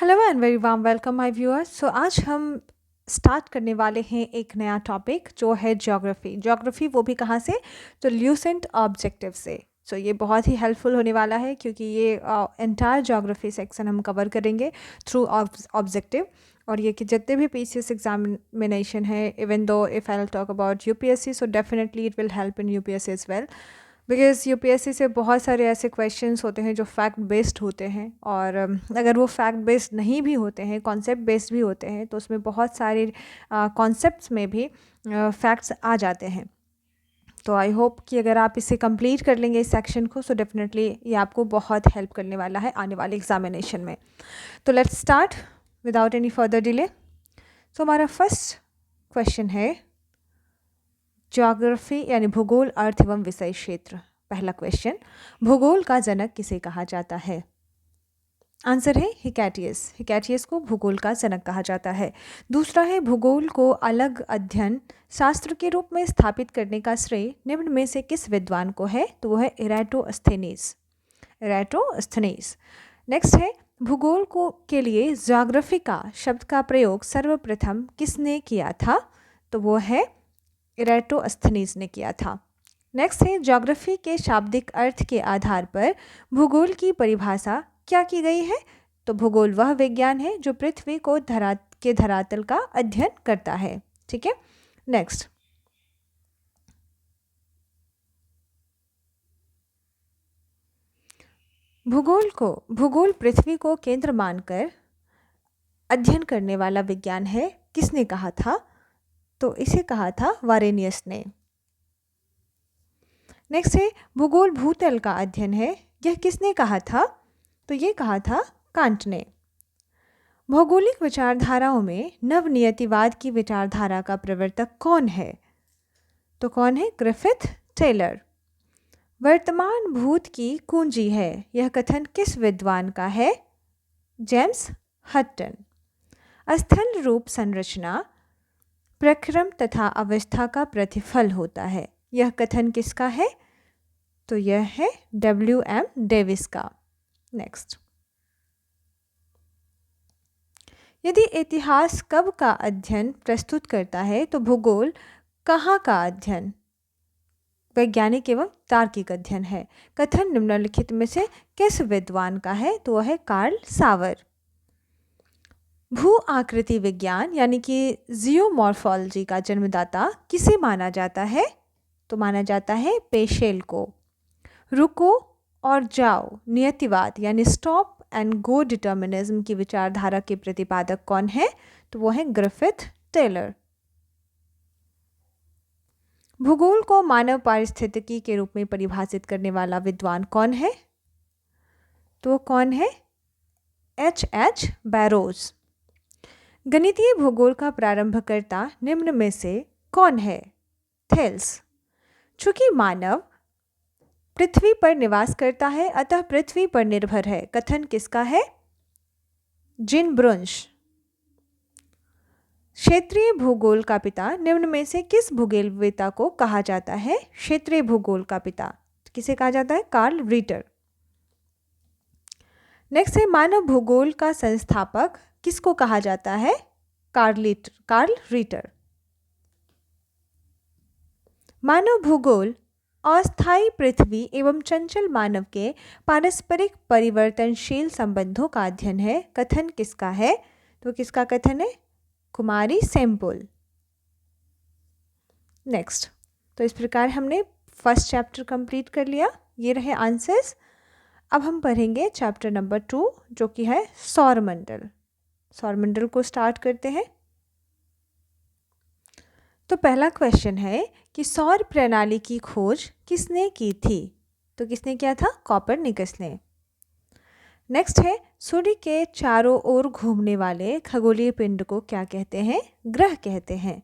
Hello and very warm welcome my viewers. So आज हम start करने वाले हैं एक नया टॉपिक जो है ज्योग्राफी। ज्योग्राफी वो भी कहाँ से? तो ल्यूसेंट ऑब्जेक्टिव से। सो ये बहुत ही हेल्पफुल होने वाला है क्योंकि ये एंटायर ज्योग्राफी सेक्शन हम कवर करेंगे थ्रू ऑब्जेक्टिव। और ये कि जितने भी पीसीएस एग्जामिनेशन है, even though if I will talk about UPSC, so definitely it will help in UPSC as well. Because UPSC से बहुत सारे ऐसे क्वेश्चंस होते हैं जो फैक्ट बेस्ड होते हैं, और अगर वो फैक्ट बेस्ड नहीं भी होते हैं, कॉन्सेप्ट बेस्ड भी होते हैं, तो उसमें बहुत सारे कॉन्सेप्ट्स में भी फैक्ट्स आ जाते हैं। तो आई होप कि अगर आप इसे कंप्लीट कर लेंगे इस सेक्शन को, सो डेफिनेटली ये आपको बहुत हेल्प करने वाला है आने वाले एग्जामिनेशन में। तो let's start without any further delay. So हमारा फर्स्ट क्वेश्चन है ज्योग्राफी यानी भूगोल, अर्थ एवं विषय क्षेत्र। पहला क्वेश्चन, भूगोल का जनक किसे कहा जाता है? आंसर है हिकैटियस। हिकैटियस को भूगोल का जनक कहा जाता है। दूसरा है, भूगोल को अलग अध्ययन शास्त्र के रूप में स्थापित करने का श्रेय निम्न में से किस विद्वान को है? तो वह है इराटोस्थेनीस। इराटोस्थेनीस। नेक्स्ट है, भूगोल को के लिए ज्योग्राफिका शब्द का प्रयोग सर्वप्रथम किसने किया था? तो वो है इराटोस्थेनीस ने किया था। नेक्स्ट है, ज्योग्राफी के शाब्दिक अर्थ के आधार पर भूगोल की परिभाषा क्या की गई है? तो भूगोल वह विज्ञान है जो पृथ्वी को धरातल का अध्ययन करता है। ठीक है, नेक्स्ट। भूगोल पृथ्वी को केंद्र मानकर अध्ययन करने वाला विज्ञान है, किसने कहा था? तो इसे कहा था वारेनियस ने। नेक्स्ट है, भूगोल भूतल का अध्ययन है, यह किसने कहा था? तो ये कहा था कांट ने। भौगोलिक विचारधाराओं में नवनियतिवाद की विचारधारा का प्रवर्तक कौन है? तो कौन है? Griffith Taylor. वर्तमान भूत की कुंजी है, यह कथन किस विद्वान का है? James Hutton. स्थल रूप संरचना प्रक्रम तथा अवस्था का प्रतिफल होता है, यह कथन किसका है? तो यह है W.M. डेविस का। नेक्स्ट, यदि इतिहास कब का अध्ययन प्रस्तुत करता है, तो भूगोल कहाँ का अध्ययन वैज्ञानिक एवं तार्किक अध्ययन है। कथन निम्नलिखित में से किस विद्वान का है? तो वह है कार्ल सावर। भू आकृति विज्ञान यानी कि जियोमॉर्फोलॉजी का जन्मदाता किसे माना जाता है? तो माना जाता है पेशेल को। रुको और जाओ नियतिवाद यानी स्टॉप एंड गो डिटर्मिनिज्म की विचारधारा के प्रतिपादक कौन है? तो वो है ग्रिफिथ टेलर। भूगोल को मानव पारिस्थितिकी के रूप में परिभाषित करने वाला विद्वान कौन है? तो कौन है? H.H. बैरोज। गणितीय भूगोल का प्रारंभकर्ता निम्न में से कौन है? थेल्स। चूंकि मानव पृथ्वी पर निवास करता है, अतः पृथ्वी पर निर्भर है, कथन किसका है? जिन ब्रुंश। क्षेत्रीय भूगोल का पिता निम्न में से किस भूगोलवेत्ता को कहा जाता है? क्षेत्रीय भूगोल का पिता किसे कहा जाता है? कार्ल रीटर। नेक्स्ट है, मानव भूगोल का संस्थापक किसको कहा जाता है? कार्ल रीटर। मानव भूगोल अस्थायी पृथ्वी एवं चंचल मानव के पारस्परिक परिवर्तनशील संबंधों का अध्ययन है, कथन किसका है? तो किसका कथन है? कुमारी सेम्पुल। नेक्स्ट, तो इस प्रकार हमने फर्स्ट चैप्टर कंप्लीट कर लिया। ये रहे आंसर्स। अब हम पढ़ेंगे चैप्टर नंबर 2 जो कि है सौरमंडल। सौरमंडल को स्टार्ट करते हैं। तो पहला क्वेश्चन है कि सौर प्रणाली की खोज किसने की थी? तो किसने किया था? कॉपरनिकस ने। नेक्स्ट है, सूर्य के चारों ओर घूमने वाले खगोलीय पिंड को क्या कहते हैं? ग्रह कहते हैं।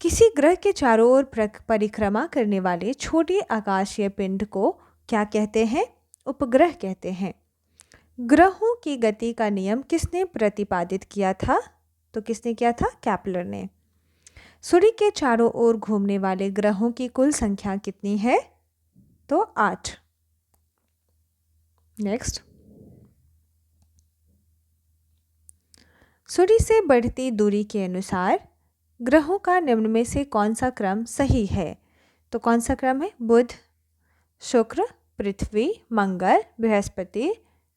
किसी ग्रह के चारों ओर परिक्रमा करने वाले छोटे आकाशीय पिंड को क्या कहते हैं? उपग्रह कहते हैं। ग्रहों की गति का नियम किसने प्रतिपादित किया था? तो किसने किया था? कैपलर ने। सूर्य के चारों ओर घूमने वाले ग्रहों की कुल संख्या कितनी है? तो 8। नेक्स्ट, सूर्य से बढ़ती दूरी के अनुसार ग्रहों का निम्न में से कौन सा क्रम सही है? तो कौन सा क्रम है? बुध, शुक्र, पृथ्वी, मंगल, बृहस्पति,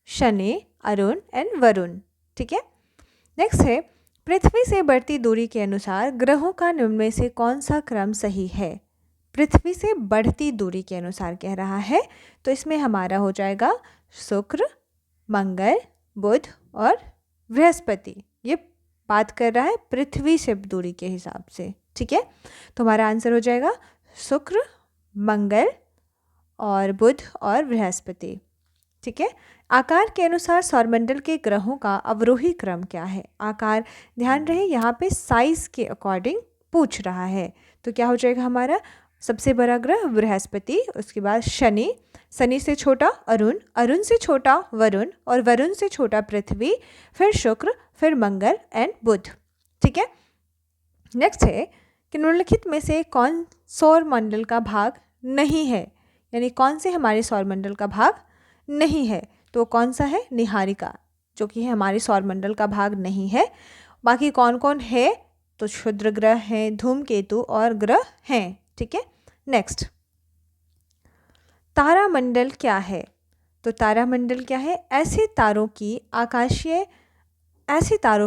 शनि, अरुण एंड वरुण। ठीक है। नेक्स्ट है, पृथ्वी से बढ़ती दूरी के अनुसार ग्रहों का निम्न में से कौन सा क्रम सही है? पृथ्वी से बढ़ती दूरी के अनुसार कह रहा है, तो इसमें हमारा हो जाएगा शुक्र, मंगल, बुध और बृहस्पति। ये बात कर रहा है पृथ्वी से दूरी के हिसाब से। ठीक है, तो हमारा आंसर हो जाएगा शुक्र, मंगल और बुध और बृहस्पति। ठीक है। आकार के अनुसार सौरमंडल के ग्रहों का अवरोही क्रम क्या है? आकार, ध्यान रहे यहाँ पे साइज के अकॉर्डिंग पूछ रहा है। तो क्या हो जाएगा हमारा? सबसे बड़ा ग्रह बृहस्पति, उसके बाद शनि, शनि से छोटा अरुण, अरुण से छोटा वरुण और वरुण से छोटा पृथ्वी, फिर शुक्र, फिर मंगल एंड बुध। ठीक है। नेक्स्ट है कि निम्नलिखित में से कौन सौर मंडल का भाग नहीं है? यानी कौन से हमारे सौर मंडल का भाग नहीं है? तो कौन सा है? निहारिका, जो कि है हमारे सौर मंडल का भाग नहीं है। बाकी कौन कौन है? तो क्षुद्र ग्रह हैं, धूमकेतु और ग्रह हैं। ठीक है। नेक्स्ट, तारामंडल क्या है? तो तारामंडल क्या है? ऐसे तारों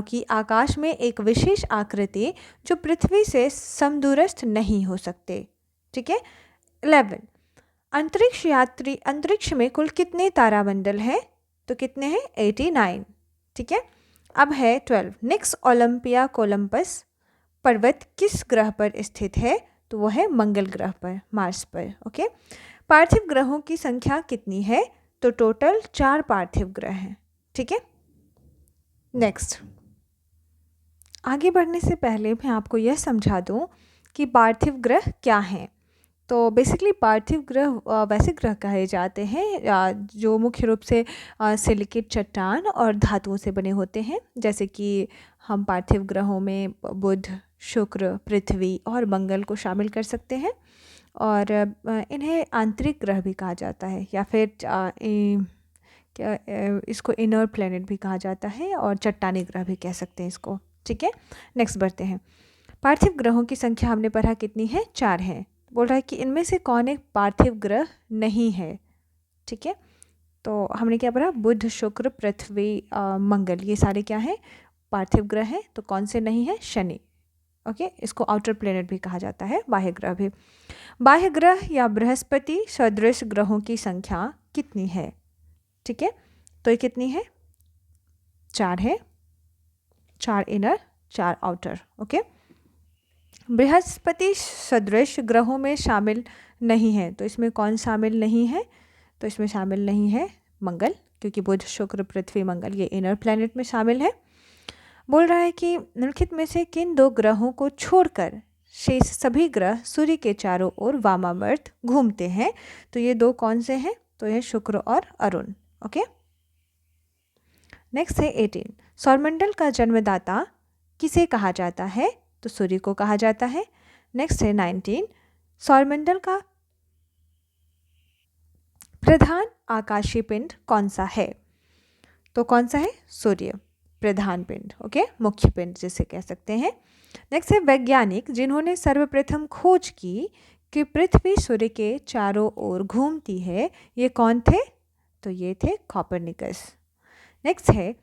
की आकाश में एक विशेष आकृति जो पृथ्वी से समदूरस्थ नहीं हो सकते। ठीक है। 11, अंतरिक्ष में कुल कितने तारामंडल हैं? तो कितने हैं? 89। ठीक है। अब है 12, निक्स ओलंपिया कोलंबस पर्वत किस ग्रह पर स्थित है? तो वो है मंगल ग्रह पर, मार्स पर। ओके। पार्थिव ग्रहों की संख्या कितनी है? तो टोटल 4 पार्थिव ग्रह हैं। ठीक है। नेक्स्ट, आगे बढ़ने से पहले मैं आपको यह समझा दूं कि पार्थिव ग्रह क्या हैं। तो बेसिकली पार्थिव ग्रह वैसे ग्रह कहे जाते हैं जो मुख्य रूप से सिलिकेट चट्टान और धातुओं से बने होते हैं। जैसे कि हम पार्थिव ग्रहों में बुध, शुक्र, पृथ्वी और मंगल को शामिल कर सकते हैं। और इन्हें आंतरिक ग्रह भी कहा जाता है, या फिर इसको इनर प्लैनेट भी कहा जाता है और चट्टानी ग्रह भी कह सकते हैं इसको। ठीक है। नेक्स्ट बढ़ते हैं। पार्थिव ग्रहों की संख्या हमने पढ़ा कितनी है? 4 है। बोल रहा है कि इनमें से कौन एक पार्थिव ग्रह नहीं है। ठीक है। तो हमने क्या पढ़ा? बुध, शुक्र, पृथ्वी, मंगल, ये सारे क्या हैं? पार्थिव ग्रह हैं। तो कौन से नहीं है? शनि। ओके। इसको आउटर प्लेनेट भी कहा जाता है, बाह्य ग्रह भी। बाह्य ग्रह या बृहस्पति सदृश ग्रहों की संख्या कितनी है? ठीक है। तो ये कितनी है? 4 है, 4 इनर, 4 आउटर। ओके। बृहस्पति सदृश ग्रहों में शामिल नहीं है, तो इसमें कौन शामिल नहीं है? तो इसमें शामिल नहीं है मंगल, क्योंकि बुध, शुक्र, पृथ्वी, मंगल ये इनर प्लैनेट में शामिल है। बोल रहा है कि निम्नलिखित में से किन 2 ग्रहों को छोड़कर शेष सभी ग्रह सूर्य के चारों ओर वामावर्त घूमते हैं? तो ये 2 कौन से हैं? तो ये शुक्र और अरुण। ओके। नेक्स्ट है 18, सौरमंडल का जन्मदाता किसे कहा जाता है? तो सूर्य को कहा जाता है। नेक्स्ट है 19, सौरमंडल का प्रधान आकाशीय पिंड कौन सा है? तो कौन सा है? सूर्य, प्रधान पिंड। ओके, मुख्य पिंड जिसे कह सकते हैं। नेक्स्ट है वैज्ञानिक जिन्होंने सर्वप्रथम खोज की कि पृथ्वी सूर्य के चारों ओर घूमती है, ये कौन थे? तो ये थे कॉपरनिकस। नेक्स्ट है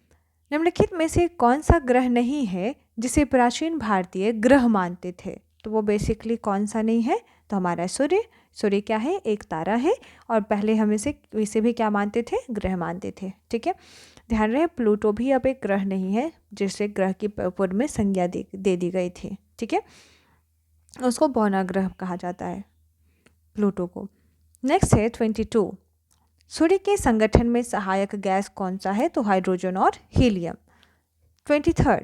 निम्नलिखित में से कौन सा ग्रह नहीं है जिसे प्राचीन भारतीय ग्रह मानते थे? तो वो बेसिकली कौन सा नहीं है? तो हमारा सूर्य। सूर्य क्या है? एक तारा है, और पहले हम इसे भी क्या मानते थे? ग्रह मानते थे। ठीक है। ध्यान रहे प्लूटो भी अब एक ग्रह नहीं है, जिसे ग्रह की पूर्व में संज्ञा दे दी गई थी। ठीक है। उसको बौना ग्रह कहा जाता है, प्लूटो को। नेक्स्ट है 22, सूर्य के संगठन में सहायक गैस कौन सा है? तो हाइड्रोजन और हीलियम। 23,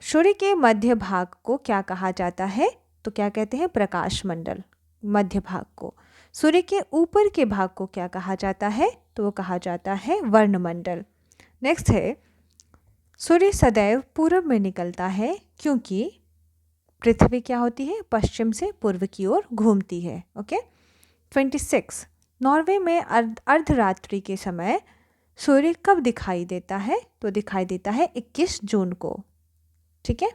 सूर्य के मध्य भाग को क्या कहा जाता है? तो क्या कहते हैं? प्रकाश मंडल। मध्य भाग को। सूर्य के ऊपर के भाग को क्या कहा जाता है? तो वो कहा जाता है वर्णमंडल। नेक्स्ट है सूर्य सदैव पूर्व में निकलता है क्योंकि पृथ्वी क्या होती है? पश्चिम से पूर्व की ओर घूमती है। ओके। 26, नॉर्वे में अर्धरात्रि के समय सूर्य कब दिखाई देता है? तो दिखाई देता है 21 जून को। ठीक है,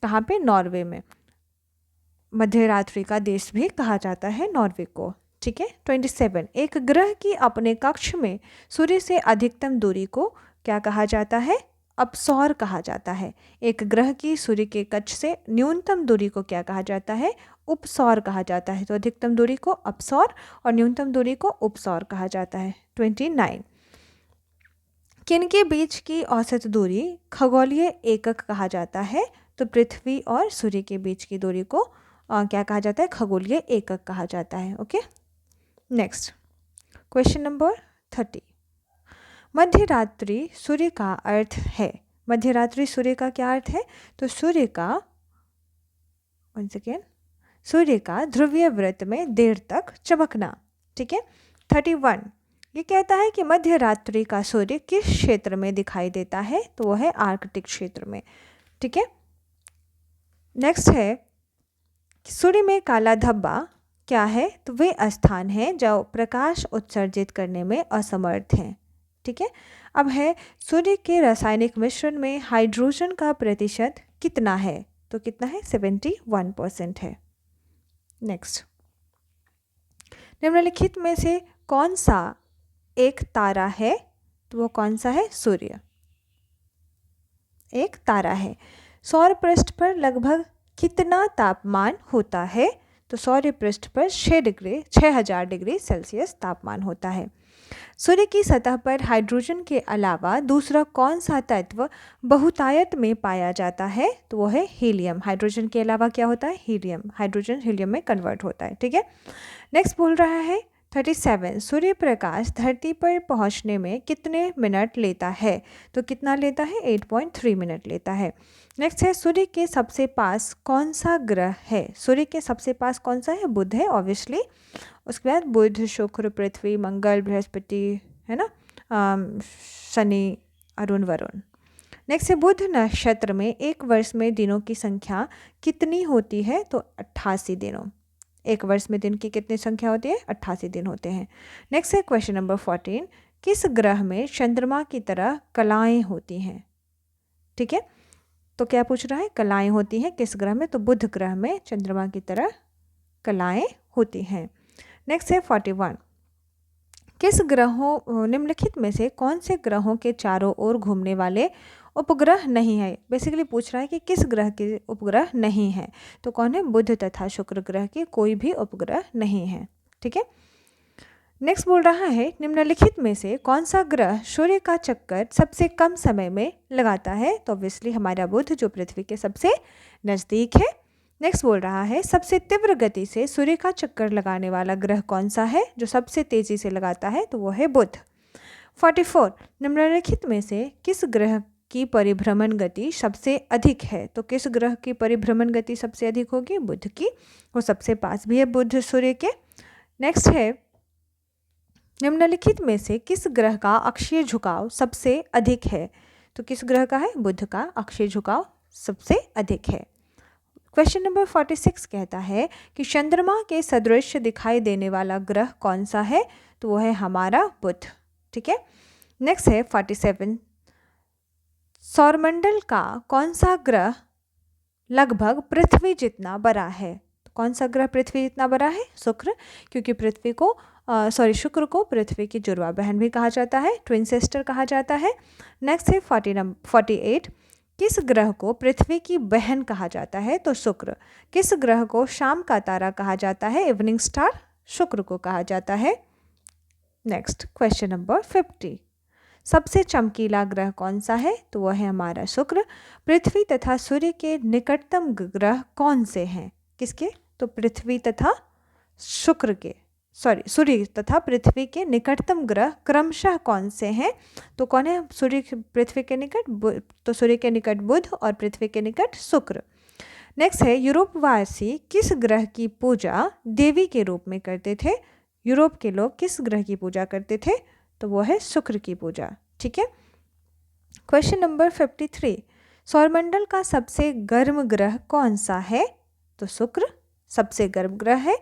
कहाँ पे? नॉर्वे में। मध्य रात्रि का देश भी कहा जाता है नॉर्वे को। ठीक है। 27, एक ग्रह की अपने कक्ष में सूर्य से अधिकतम दूरी को क्या कहा जाता है? अपसौर कहा जाता है। एक ग्रह की सूर्य के कक्ष से न्यूनतम दूरी को क्या कहा जाता है? उपसौर कहा जाता है। तो अधिकतम दूरी को अपसौर और न्यूनतम दूरी को उपसौर कहा जाता है। 29, किनके बीच की औसत दूरी खगोलीय एकक कहा जाता है? तो पृथ्वी और सूर्य के बीच की दूरी को क्या कहा जाता है? खगोलीय एकक कहा जाता है। ओके, नेक्स्ट क्वेश्चन नंबर 30, मध्य रात्रि सूर्य का अर्थ है। मध्य रात्रि सूर्य का क्या अर्थ है? तो सूर्य का, वन सेकेंड, सूर्य का ध्रुवीय वृत्त में देर तक चमकना। ठीक है। 31, ये कहता है कि मध्य रात्रि का सूर्य किस क्षेत्र में दिखाई देता है? तो वो है आर्कटिक क्षेत्र में। ठीक है। नेक्स्ट है, सूर्य में काला धब्बा क्या है? तो वे स्थान हैं जो प्रकाश उत्सर्जित करने में असमर्थ हैं। ठीक है। अब है, सूर्य के रासायनिक मिश्रण में हाइड्रोजन का प्रतिशत कितना है? तो कितना है? 71% है। नेक्स्ट, निम्नलिखित में से कौन सा एक तारा है? तो वो कौन सा है? सूर्य एक तारा है। सौर पृष्ठ पर लगभग कितना तापमान होता है? तो सौर पृष्ठ पर 6000 डिग्री सेल्सियस तापमान होता है। सूर्य की सतह पर हाइड्रोजन के अलावा दूसरा कौन सा तत्व बहुतायत में पाया जाता है? तो वो है हीलियम। हाइड्रोजन के अलावा क्या होता है? हीलियम। हाइड्रोजन हीलियम में कन्वर्ट होता है। ठीक है। नेक्स्ट बोल रहा है 37, सूर्य प्रकाश धरती पर पहुंचने में कितने मिनट लेता है? तो कितना लेता है? 8.3 मिनट लेता है। नेक्स्ट है, सूर्य के सबसे पास कौन सा ग्रह है? सूर्य के सबसे पास कौन सा है? बुध है, ऑब्वियसली। उसके बाद बुध, शुक्र, पृथ्वी, मंगल, बृहस्पति, है ना, शनि, अरुण, वरुण। नेक्स्ट है, बुध नक्षत्र में एक वर्ष में दिनों की संख्या कितनी होती है? तो 88 दिनों। एक वर्ष में दिन की कितनी संख्या होती है? 88 दिन होते हैं। नेक्स्ट है क्वेश्चन नंबर 14, किस ग्रह में चंद्रमा की तरह कलाएं होती हैं? ठीक है, तो क्या पूछ रहा है? कलाएं होती हैं किस ग्रह में? तो बुध ग्रह में चंद्रमा की तरह कलाएं होती हैं। नेक्स्ट है 41, किस ग्रहों, निम्नलिखित में से कौन से ग्रहों के चारों ओर घूमने वाले उपग्रह नहीं है? बेसिकली पूछ रहा है कि किस ग्रह के उपग्रह नहीं है। तो कौन है? बुध तथा शुक्र ग्रह के कोई भी उपग्रह नहीं है। ठीक है। नेक्स्ट बोल रहा है, निम्नलिखित में से कौन सा ग्रह सूर्य का चक्कर सबसे कम समय में लगाता है? तो ऑब्वियसली हमारा बुध, जो पृथ्वी के सबसे नज़दीक है। नेक्स्ट बोल रहा है, सबसे तीव्र गति से सूर्य का चक्कर लगाने वाला ग्रह कौन सा है जो सबसे तेजी से लगाता है? तो वो है बुध। 44, निम्नलिखित में से किस ग्रह की परिभ्रमण गति सबसे अधिक है? तो किस ग्रह की परिभ्रमण गति सबसे अधिक होगी? बुध की। वो सबसे पास भी है बुध सूर्य के। नेक्स्ट है, निम्नलिखित में से किस ग्रह का अक्षीय झुकाव सबसे अधिक है? तो किस ग्रह का है? बुध का अक्षीय झुकाव सबसे अधिक है। क्वेश्चन नंबर 46 कहता है कि चंद्रमा के सदृश दिखाई देने वाला ग्रह कौन सा है? तो वो है हमारा बुध। ठीक है। नेक्स्ट है 47, सौरमंडल का कौन सा ग्रह लगभग पृथ्वी जितना बड़ा है? तो कौन सा ग्रह पृथ्वी जितना बड़ा है? शुक्र, क्योंकि पृथ्वी को शुक्र को पृथ्वी की जुड़वा बहन भी कहा जाता है, ट्विन सिस्टर कहा जाता है। नेक्स्ट है 48, किस ग्रह को पृथ्वी की बहन कहा जाता है? तो शुक्र। किस ग्रह को शाम का तारा कहा जाता है? इवनिंग स्टार शुक्र को कहा जाता है। नेक्स्ट क्वेश्चन नंबर 50, सबसे चमकीला ग्रह कौन सा है? तो वह है हमारा शुक्र। पृथ्वी तथा सूर्य के निकटतम ग्रह कौन से हैं? किसके? तो पृथ्वी तथा शुक्र के, सूर्य तथा पृथ्वी के निकटतम ग्रह क्रमशः कौन से हैं? तो कौन है? सूर्य पृथ्वी के निकट, तो सूर्य के निकट बुध और पृथ्वी के निकट शुक्र। नेक्स्ट है, यूरोपवासी किस ग्रह की पूजा देवी के रूप में करते थे? यूरोप के लोग किस ग्रह की पूजा करते थे? तो वो है शुक्र की पूजा। ठीक है। क्वेश्चन नंबर 53, सौरमंडल का सबसे गर्म ग्रह कौन सा है? तो शुक्र सबसे गर्म ग्रह है।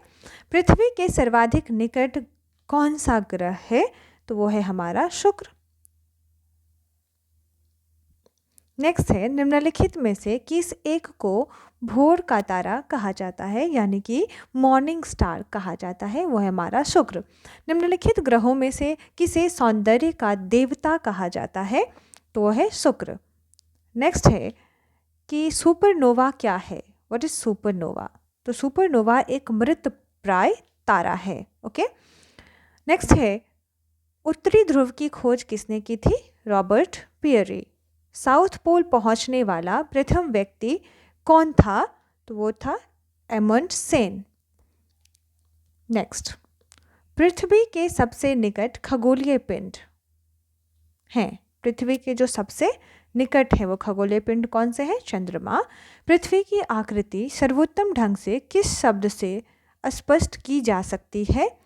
पृथ्वी के सर्वाधिक निकट कौन सा ग्रह है? तो वो है हमारा शुक्र। नेक्स्ट है, निम्नलिखित में से किस एक को भोर का तारा कहा जाता है, यानी कि मॉर्निंग स्टार कहा जाता है? वो है हमारा शुक्र। निम्नलिखित ग्रहों में से किसे सौंदर्य का देवता कहा जाता है? तो वो है शुक्र। नेक्स्ट है कि सुपरनोवा क्या है? What is supernova? तो सुपरनोवा एक मृत प्राय तारा है। ओके। नेक्स्ट है, उत्तरी ध्रुव की खोज किसने की थी? Robert Pierre. साउथ पोल पहुंचने वाला प्रथम व्यक्ति कौन था? तो वो था अमंडसेन। नेक्स्ट, पृथ्वी के सबसे निकट खगोलीय पिंड हैं। पृथ्वी के जो सबसे निकट है वो खगोलीय पिंड कौन से हैं? चंद्रमा। पृथ्वी की आकृति सर्वोत्तम ढंग से किस शब्द से स्पष्ट की जा सकती है?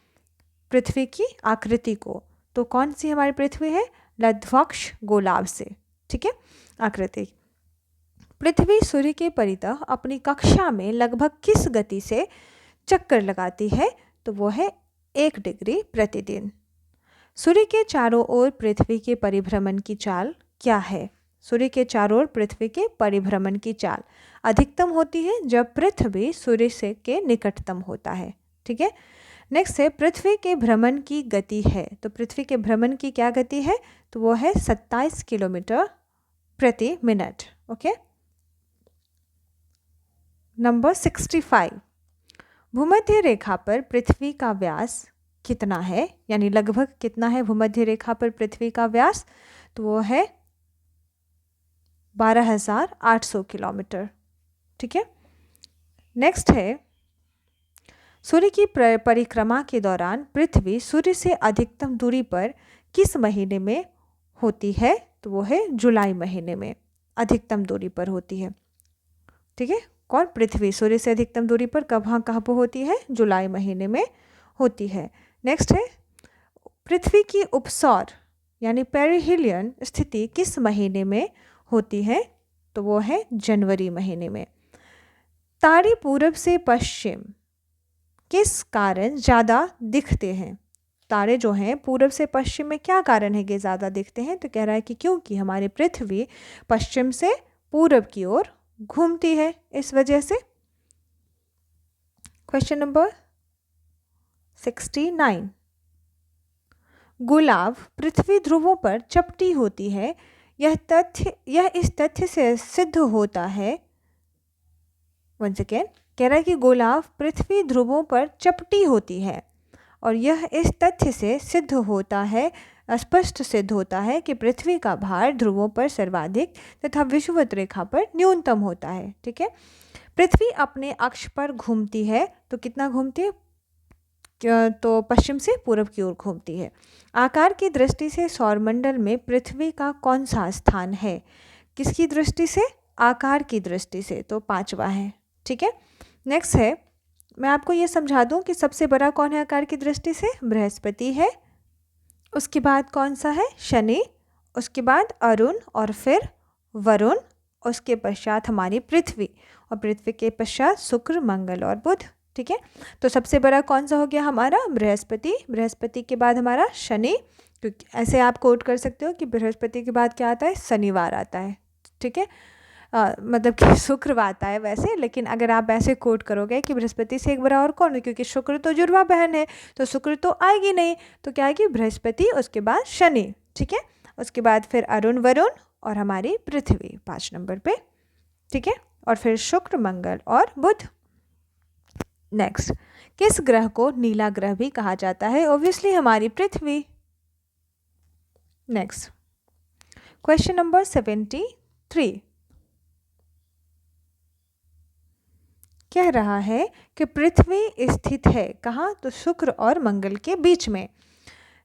पृथ्वी की आकृति को तो कौन सी हमारी पृथ्वी है? लध्वक्ष गोलाव से। ठीक है, आकृति। पृथ्वी सूर्य के परितः अपनी कक्षा में लगभग किस गति से चक्कर लगाती है? तो वो है 1 डिग्री प्रतिदिन। सूर्य के चारों ओर पृथ्वी के परिभ्रमण की चाल क्या है? सूर्य के चारों ओर पृथ्वी के परिभ्रमण की चाल अधिकतम होती है जब पृथ्वी सूर्य से के निकटतम होता है। ठीक है। नेक्स्ट है, पृथ्वी के भ्रमण की गति है। तो पृथ्वी के भ्रमण की क्या गति है? तो वो है 27 किलोमीटर प्रति मिनट। ओके। नंबर 65, भूमध्य रेखा पर पृथ्वी का व्यास कितना है, यानी लगभग कितना है भूमध्य रेखा पर पृथ्वी का व्यास? तो वो है 12,800 किलोमीटर। ठीक है। नेक्स्ट है, सूर्य की परिक्रमा के दौरान पृथ्वी सूर्य से अधिकतम दूरी पर किस महीने में होती है? तो वो है जुलाई महीने में अधिकतम दूरी पर होती है। ठीक है, कौन? पृथ्वी सूर्य से अधिकतम दूरी पर कहाँ पर होती है? जुलाई महीने में होती है। नेक्स्ट है, पृथ्वी की उपसौर यानी पेरिहिलियन स्थिति किस महीने में होती है? तो वो है जनवरी महीने में। तारे पूरब से पश्चिम किस कारण ज़्यादा दिखते हैं? तारे जो हैं पूरब से पश्चिम में क्या कारण है कि ज़्यादा दिखते हैं? तो कह रहा है कि क्योंकि हमारी पृथ्वी पश्चिम से पूरब की ओर घूमती है, इस वजह से। क्वेश्चन नंबर 69, गुलाब पृथ्वी ध्रुवों पर चपटी होती है, यह इस तथ्य से सिद्ध होता है। वंस अगेन कह रहा है कि गुलाब पृथ्वी ध्रुवों पर चपटी होती है और यह इस तथ्य से सिद्ध होता है, स्पष्ट सिद्ध होता है कि पृथ्वी का भार ध्रुवों पर सर्वाधिक तथा विषुवत रेखा पर न्यूनतम होता है। ठीक है। पृथ्वी अपने अक्ष पर घूमती है तो कितना घूमती है? तो पश्चिम से पूरब की ओर घूमती है। आकार की दृष्टि से सौरमंडल में पृथ्वी का कौन सा स्थान है? किसकी दृष्टि से? आकार की दृष्टि से, तो 5वां है। ठीक है। नेक्स्ट है, मैं आपको ये समझा दूं कि सबसे बड़ा कौन है आकार की दृष्टि से? बृहस्पति है। उसके बाद कौन सा है? शनि। उसके बाद अरुण और फिर वरुण। उसके पश्चात हमारी पृथ्वी और पृथ्वी के पश्चात शुक्र, मंगल और बुध। ठीक है। तो सबसे बड़ा कौन सा हो गया हमारा? बृहस्पति। बृहस्पति के बाद हमारा शनि, क्योंकि ऐसे आप कोट कर सकते हो कि बृहस्पति के बाद क्या आता है? शनिवार आता है। ठीक है। मतलब कि शुक्र आता है वैसे, लेकिन अगर आप ऐसे कोट करोगे कि बृहस्पति से एक बड़ा और कौन है, क्योंकि शुक्र तो जुड़वा बहन है तो शुक्र तो आएगी नहीं, तो क्या आएगी? बृहस्पति, उसके बाद शनि। ठीक है। उसके बाद फिर अरुण, वरुण और हमारी पृथ्वी 5 नंबर पे। ठीक है। और फिर शुक्र, मंगल और बुध। नेक्स्ट, किस ग्रह को नीला ग्रह भी कहा जाता है? ऑब्वियसली हमारी पृथ्वी। नेक्स्ट, क्वेश्चन नंबर 73 कह रहा है कि पृथ्वी स्थित है कहाँ? तो शुक्र और मंगल के बीच में।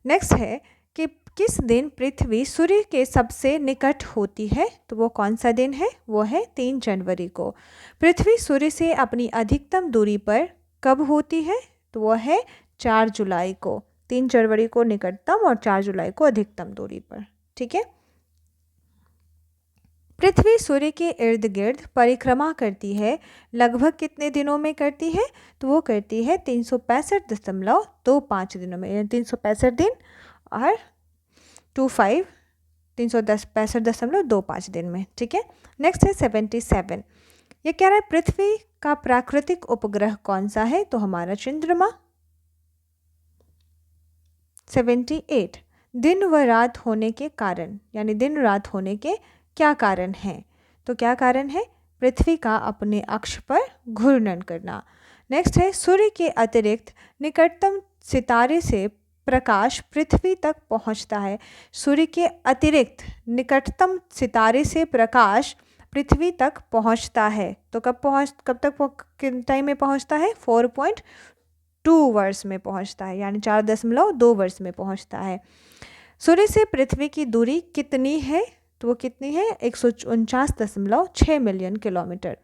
नेक्स्ट है कि किस दिन पृथ्वी सूर्य के सबसे निकट होती है? तो वो कौन सा दिन है? वो है 3 जनवरी को। पृथ्वी सूर्य से अपनी अधिकतम दूरी पर कब होती है? तो वो है 4 जुलाई को। 3 जनवरी को निकटतम और 4 जुलाई को अधिकतम दूरी पर। ठीक है। पृथ्वी सूर्य के इर्द गिर्द परिक्रमा करती है, लगभग कितने दिनों में करती है? तो वो करती है 365.25 दिनों में, 365 दिन और 25 365.25 दिन में, ठीक है। नेक्स्ट है 77। ये कह रहा है पृथ्वी का प्राकृतिक उपग्रह कौन सा है, तो हमारा चंद्रमा। 78। दिन व रात होने के कारण, यानी दिन रात होने के क्या कारण हैं, तो क्या कारण है, पृथ्वी का अपने अक्ष पर घूर्णन करना। नेक्स्ट है सूर्य के अतिरिक्त निकटतम सितारे से प्रकाश पृथ्वी तक पहुंचता है। सूर्य के अतिरिक्त निकटतम सितारे से प्रकाश पृथ्वी तक पहुंचता है, तो कब तक किन टाइम में पहुंचता है, 4.2 वर्ष में पहुंचता है, यानी 4.2 वर्ष में पहुंचता है। सूर्य से पृथ्वी की दूरी कितनी है, तो वो कितनी है, 149.6 मिलियन किलोमीटर।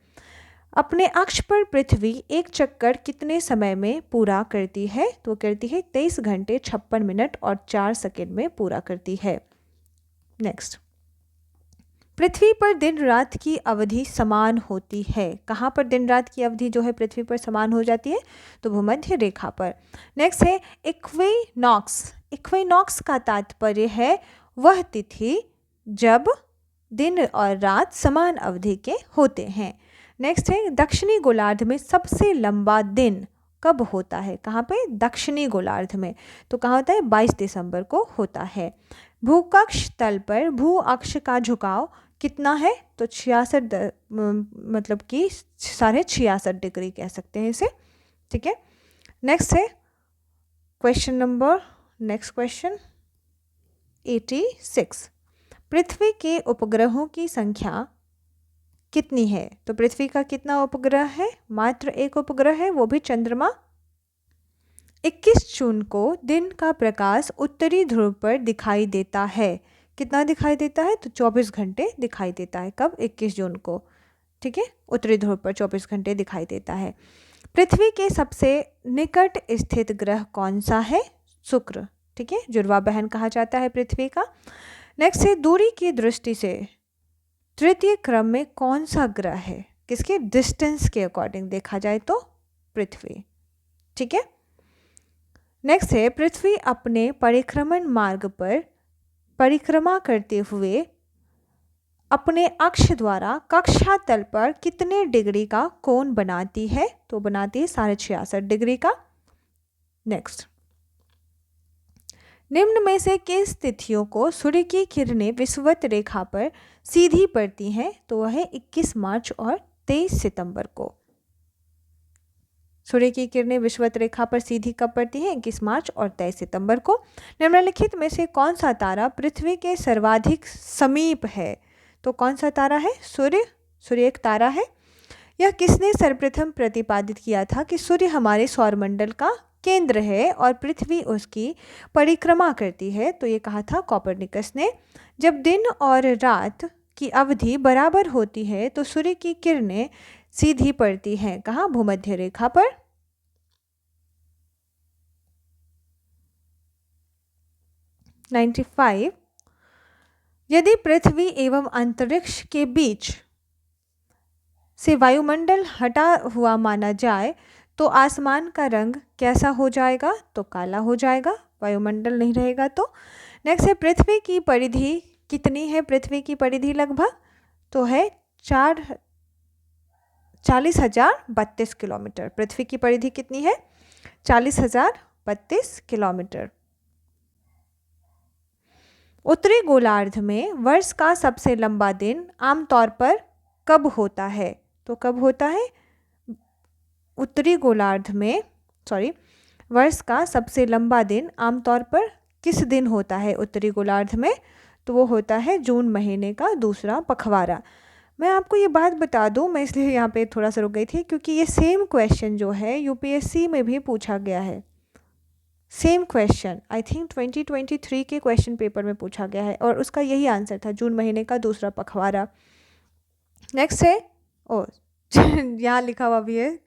अपने अक्ष पर पृथ्वी एक चक्कर कितने समय में पूरा करती है, तो करती है 23 घंटे 56 मिनट और 4 सेकंड में पूरा करती है। नेक्स्ट, पृथ्वी पर दिन रात की अवधि समान होती है। कहाँ पर दिन रात की अवधि जो है पृथ्वी पर समान हो जाती है, तो भूमध्य रेखा पर। नेक्स्ट है इक्विनॉक्स। इक्विनॉक्स का तात्पर्य है वह तिथि जब दिन और रात समान अवधि के होते हैं। नेक्स्ट है दक्षिणी गोलार्ध में सबसे लंबा दिन कब होता है, कहाँ पे, दक्षिणी गोलार्ध में, तो कहाँ होता है, 22 दिसंबर को होता है। भूकक्ष तल पर भू अक्ष का झुकाव कितना है, तो 66 मतलब कि 66.5 डिग्री कह सकते हैं इसे, ठीक है। नेक्स्ट है नेक्स्ट क्वेश्चन 86। पृथ्वी के उपग्रहों की संख्या कितनी है, तो पृथ्वी का कितना उपग्रह है, मात्र एक उपग्रह है, वो भी चंद्रमा। 21 जून को दिन का प्रकाश उत्तरी ध्रुव पर दिखाई देता है। कितना दिखाई देता है, तो 24 घंटे दिखाई देता है। कब, 21 जून को, ठीक है, उत्तरी ध्रुव पर 24 घंटे दिखाई देता है। पृथ्वी के सबसे निकट स्थित ग्रह कौन सा है, शुक्र, ठीक है, जुड़वा बहन कहा जाता है पृथ्वी का। नेक्स्ट है दूरी की दृष्टि से तृतीय क्रम में कौन सा ग्रह है, किसके डिस्टेंस के अकॉर्डिंग देखा जाए तो पृथ्वी, ठीक है। नेक्स्ट है पृथ्वी अपने परिक्रमण मार्ग पर परिक्रमा करते हुए अपने अक्ष द्वारा कक्षा तल पर कितने डिग्री का कोण बनाती है, तो बनाती है 66.5 डिग्री का। नेक्स्ट, निम्न में से किस तिथियों को सूर्य की किरणें विषुवत रेखा पर सीधी पड़ती हैं, तो वह है 21 मार्च और 23 सितंबर को। सूर्य की किरणें विषुवत रेखा पर सीधी कब पड़ती हैं, 21 मार्च और 23 सितंबर को। निम्नलिखित में से कौन सा तारा पृथ्वी के सर्वाधिक समीप है, तो कौन सा तारा है, सूर्य। सूर्य एक तारा है। यह किसने सर्वप्रथम प्रतिपादित किया था कि सूर्य हमारे सौरमंडल का केंद्र है और पृथ्वी उसकी परिक्रमा करती है, तो ये कहा था कोपरनिकस ने। जब दिन और रात की अवधि बराबर होती है तो सूर्य की किरणें सीधी पड़ती हैं, कहाँ, भूमध्य रेखा पर। नाइन्टी 95। यदि पृथ्वी एवं अंतरिक्ष के बीच से वायुमंडल हटा हुआ माना जाए तो आसमान का रंग कैसा हो जाएगा, तो काला हो जाएगा, वायुमंडल नहीं रहेगा तो। नेक्स्ट है पृथ्वी की परिधि कितनी है, पृथ्वी की परिधि लगभग तो है 40,032 किलोमीटर। पृथ्वी की परिधि कितनी है, 40,032 किलोमीटर। उत्तरी गोलार्ध में वर्ष का सबसे लंबा दिन आमतौर पर कब होता है, तो कब होता है, उत्तरी गोलार्ध में वर्ष का सबसे लंबा दिन आमतौर पर किस दिन होता है उत्तरी गोलार्ध में, तो वो होता है जून महीने का दूसरा पखवाड़ा। मैं आपको ये बात बता दूं, मैं इसलिए यहाँ पे थोड़ा सा रुक गई थी क्योंकि ये सेम क्वेश्चन जो है यूपीएससी में भी पूछा गया है। सेम क्वेश्चन आई थिंक 2023 के क्वेश्चन पेपर में पूछा गया है और उसका यही आंसर था, जून महीने का दूसरा पखवाड़ा। नेक्स्ट है यहाँ लिखा हुआ भी है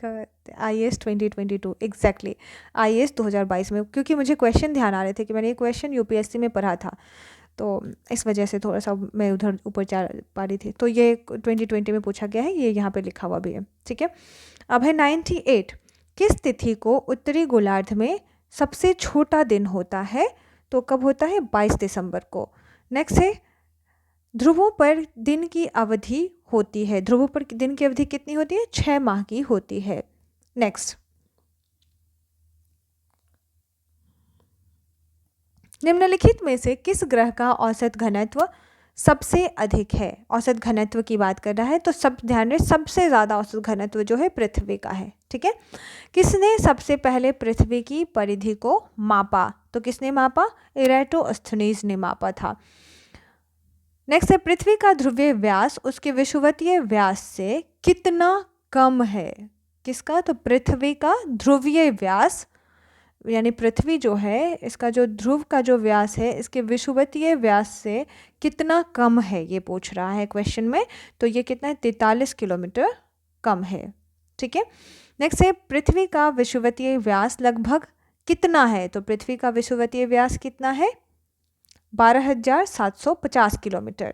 IAS 2022, एग्जैक्टली IAS 2022 में, क्योंकि मुझे क्वेश्चन ध्यान आ रहे थे कि मैंने ये क्वेश्चन यूपीएससी में पढ़ा था, तो इस वजह से थोड़ा सा मैं उधर ऊपर जा पा रही थी। तो ये 2020 में पूछा गया है, ये यहाँ पे लिखा हुआ भी है, ठीक है। अब है 98। किस तिथि को उत्तरी गोलार्ध में सबसे छोटा दिन होता है, तो कब होता है, 22 दिसंबर को। नेक्स्ट है ध्रुवों पर दिन की अवधि होती है, ध्रुवों पर दिन की अवधि कितनी होती है? 6 माह की होती है। नेक्स्ट, निम्नलिखित में से किस ग्रह का औसत घनत्व सबसे अधिक है? औसत घनत्व की बात कर रहा है तो सब ध्यान रहे, सबसे ज़्यादा औसत घनत्व जो है पृथ्वी का है। ठीक है, किसने सबसे पहले पृथ्वी की परिधि को मापा? तो किसने मापा? इरेटोस्थनीज ने मापा था। नेक्स्ट है, पृथ्वी का ध्रुवीय व्यास उसके विषुवतीय व्यास से कितना कम है? किसका? तो पृथ्वी का ध्रुवीय व्यास, यानी पृथ्वी जो है इसका जो ध्रुव का जो व्यास है इसके विषुवतीय व्यास से कितना कम है, ये पूछ रहा है क्वेश्चन में। तो ये कितना है? 43 किलोमीटर कम है। ठीक है, नेक्स्ट है, पृथ्वी का विषुवतीय व्यास लगभग कितना है? तो पृथ्वी का विषुवतीय व्यास कितना है? 12,750 किलोमीटर।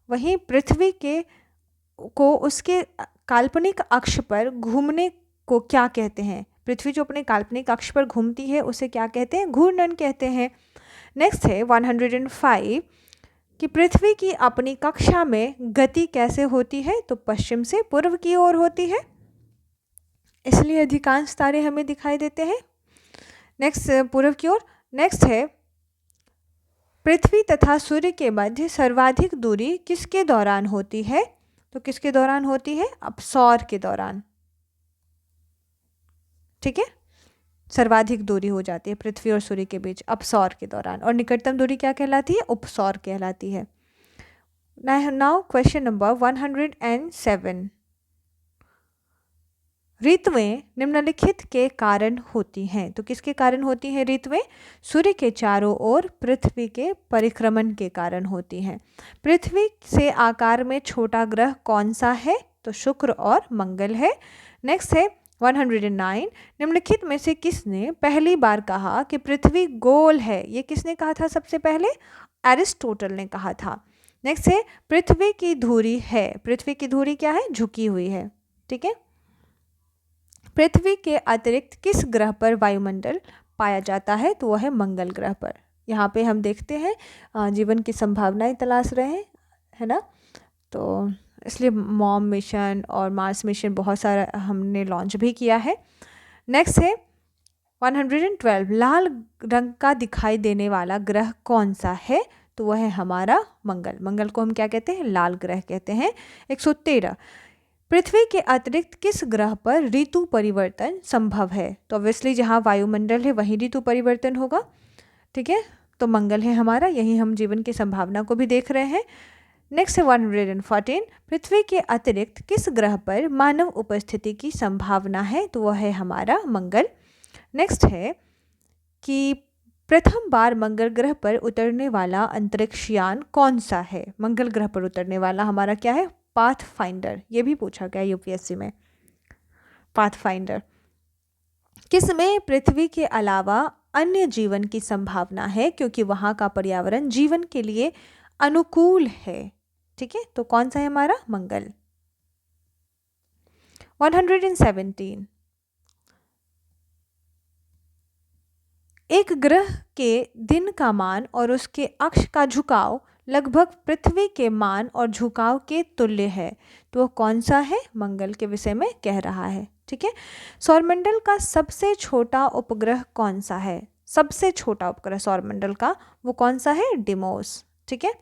वहीं पृथ्वी के को उसके काल्पनिक अक्ष पर घूमने को क्या कहते हैं? पृथ्वी जो अपने काल्पनिक अक्ष पर घूमती है उसे क्या कहते हैं? घूर्णन कहते हैं। नेक्स्ट है 105 कि पृथ्वी की अपनी कक्षा में गति कैसे होती है? तो पश्चिम से पूर्व की ओर होती है, इसलिए अधिकांश तारे हमें दिखाई देते हैं। नेक्स्ट, पूर्व की ओर। नेक्स्ट है, पृथ्वी तथा सूर्य के मध्य सर्वाधिक दूरी किसके दौरान होती है? तो किसके दौरान होती है? अपसौर के दौरान। ठीक है, सर्वाधिक दूरी हो जाती है पृथ्वी और सूर्य के बीच अपसौर के दौरान, और निकटतम दूरी क्या कहलाती है? उपसौर कहलाती है। नाउ क्वेश्चन नंबर 107, ऋतुएं निम्नलिखित के कारण होती हैं। तो किसके कारण होती हैं ऋतुएं? सूर्य के चारों ओर पृथ्वी के परिक्रमण के कारण होती हैं। पृथ्वी से आकार में छोटा ग्रह कौन सा है? तो शुक्र और मंगल है। नेक्स्ट है 109, निम्नलिखित में से किसने पहली बार कहा कि पृथ्वी गोल है? ये किसने कहा था सबसे पहले? एरिस्टोटल ने कहा था। नेक्स्ट है, पृथ्वी की धुरी है, पृथ्वी की धुरी क्या है? झुकी हुई है। ठीक है, पृथ्वी के अतिरिक्त किस ग्रह पर वायुमंडल पाया जाता है? तो वह है मंगल ग्रह पर। यहाँ पे हम देखते हैं जीवन की संभावनाएं तलाश रहे हैं, है ना? तो इसलिए मॉम मिशन और मार्स मिशन बहुत सारा हमने लॉन्च भी किया है। नेक्स्ट है 112, लाल रंग का दिखाई देने वाला ग्रह कौन सा है? तो वह है हमारा मंगल। मंगल को हम क्या कहते हैं? लाल ग्रह कहते हैं। 113, पृथ्वी के अतिरिक्त किस ग्रह पर ऋतु परिवर्तन संभव है? तो ऑब्वियसली जहाँ वायुमंडल है वहीं ऋतु परिवर्तन होगा। ठीक है, तो मंगल है हमारा, यही हम जीवन की संभावना को भी देख रहे हैं। नेक्स्ट है 114, पृथ्वी के अतिरिक्त किस ग्रह पर मानव उपस्थिति की संभावना है? तो वह है हमारा मंगल। नेक्स्ट है कि प्रथम बार मंगल ग्रह पर उतरने वाला अंतरिक्ष यान कौन सा है? मंगल ग्रह पर उतरने वाला हमारा क्या है? Path finder. ये भी पूछा गया यूपीएससी में, पाथ फाइंडर। किसमें पृथ्वी के अलावा अन्य जीवन की संभावना है क्योंकि वहाँ का पर्यावरण जीवन के लिए अनुकूल है? ठीक है, तो कौन सा है हमारा? मंगल। 117, एक ग्रह के दिन का मान और उसके अक्ष का झुकाव लगभग पृथ्वी के मान और झुकाव के तुल्य है, तो वह कौन सा है? मंगल के विषय में कह रहा है। ठीक है, सौरमंडल का सबसे छोटा उपग्रह कौन सा है? सबसे छोटा उपग्रह सौरमंडल का वो कौन सा है? डिमोस। ठीक है,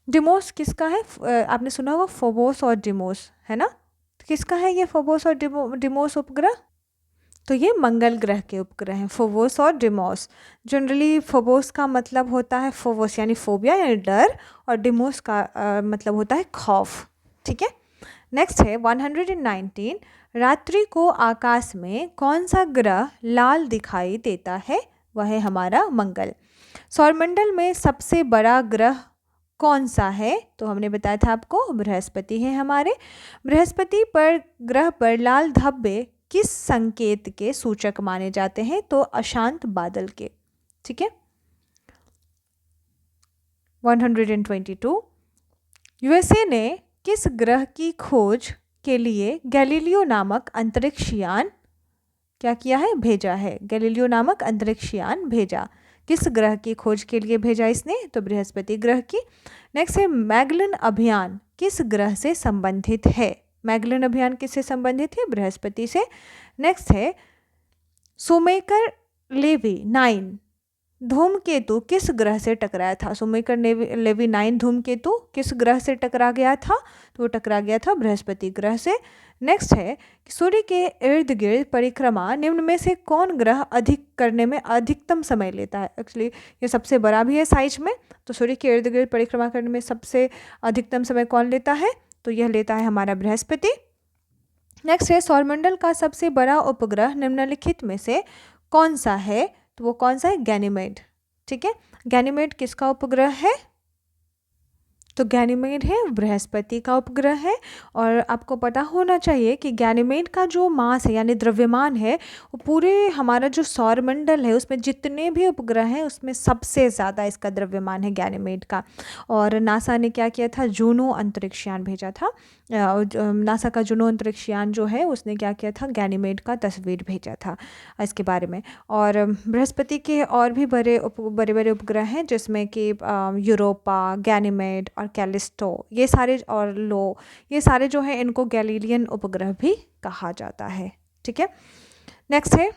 डिमोस किसका है? आपने सुना होगा फोबोस और डिमोस, है ना? तो किसका है ये फोबोस और डिमोस उपग्रह? तो ये मंगल ग्रह के उपग्रह हैं, फोबोस और डिमोस। जनरली फोबोस का मतलब होता है फोबोस यानी फोबिया यानी डर, और डिमोस का मतलब होता है खौफ। ठीक है, नेक्स्ट है 119, रात्रि को आकाश में कौन सा ग्रह लाल दिखाई देता है? वह है हमारा मंगल। सौरमंडल में सबसे बड़ा ग्रह कौन सा है? तो हमने बताया था आपको, बृहस्पति है हमारे। बृहस्पति पर ग्रह पर लाल धब्बे किस संकेत के सूचक माने जाते हैं? तो अशांत बादल के। ठीक है, 122, यूएसए ने किस ग्रह की खोज के लिए गैलीलियो नामक अंतरिक्ष यान क्या किया है? भेजा है। गैलीलियो नामक अंतरिक्ष यान भेजा। किस ग्रह की खोज के लिए भेजा इसने, तो बृहस्पति ग्रह की। नेक्स्ट है मैगलन अभियान किस ग्रह से संबंधित है, मैगलन अभियान किससे संबंधित है, बृहस्पति से। नेक्स्ट है शूमेकर लेवी 9 धूमकेतु किस ग्रह से टकराया था, शूमेकर लेवी 9 धूमकेतु किस ग्रह से टकरा गया था, तो वो टकरा गया था बृहस्पति ग्रह से। नेक्स्ट है कि सूर्य के इर्द गिर्द परिक्रमा निम्न में से कौन ग्रह अधिक करने में अधिकतम समय लेता है। एक्चुअली ये सबसे बड़ा भी है साइज में, तो सूर्य के इर्द गिर्द परिक्रमा करने में सबसे अधिकतम समय कौन लेता है, तो यह लेता है हमारा बृहस्पति। नेक्स्ट है सौरमंडल का सबसे बड़ा उपग्रह निम्नलिखित में से कौन सा है, तो वो कौन सा है, गैनीमेड। ठीक है, गैनीमेड किसका उपग्रह है, तो गैनीमेड है बृहस्पति का उपग्रह है। और आपको पता होना चाहिए कि गैनीमेड का जो मास है यानी द्रव्यमान है वो पूरे हमारा जो सौरमंडल है उसमें जितने भी उपग्रह हैं उसमें सबसे ज़्यादा इसका द्रव्यमान है गैनीमेड का। और नासा ने क्या किया था, जूनो अंतरिक्षयान भेजा था। नासा का जूनो अंतरिक्षयान जो है उसने क्या किया था, गैनीमेड का तस्वीर भेजा था इसके बारे में। और बृहस्पति के और भी बड़े बड़े उपग्रह हैं जिसमें कि यूरोपा, गैनीमेड और कैलिस्टो, ये सारे, और लो, ये सारे जो हैं इनको गैलीलियन उपग्रह भी कहा जाता है। ठीक है, नेक्स्ट है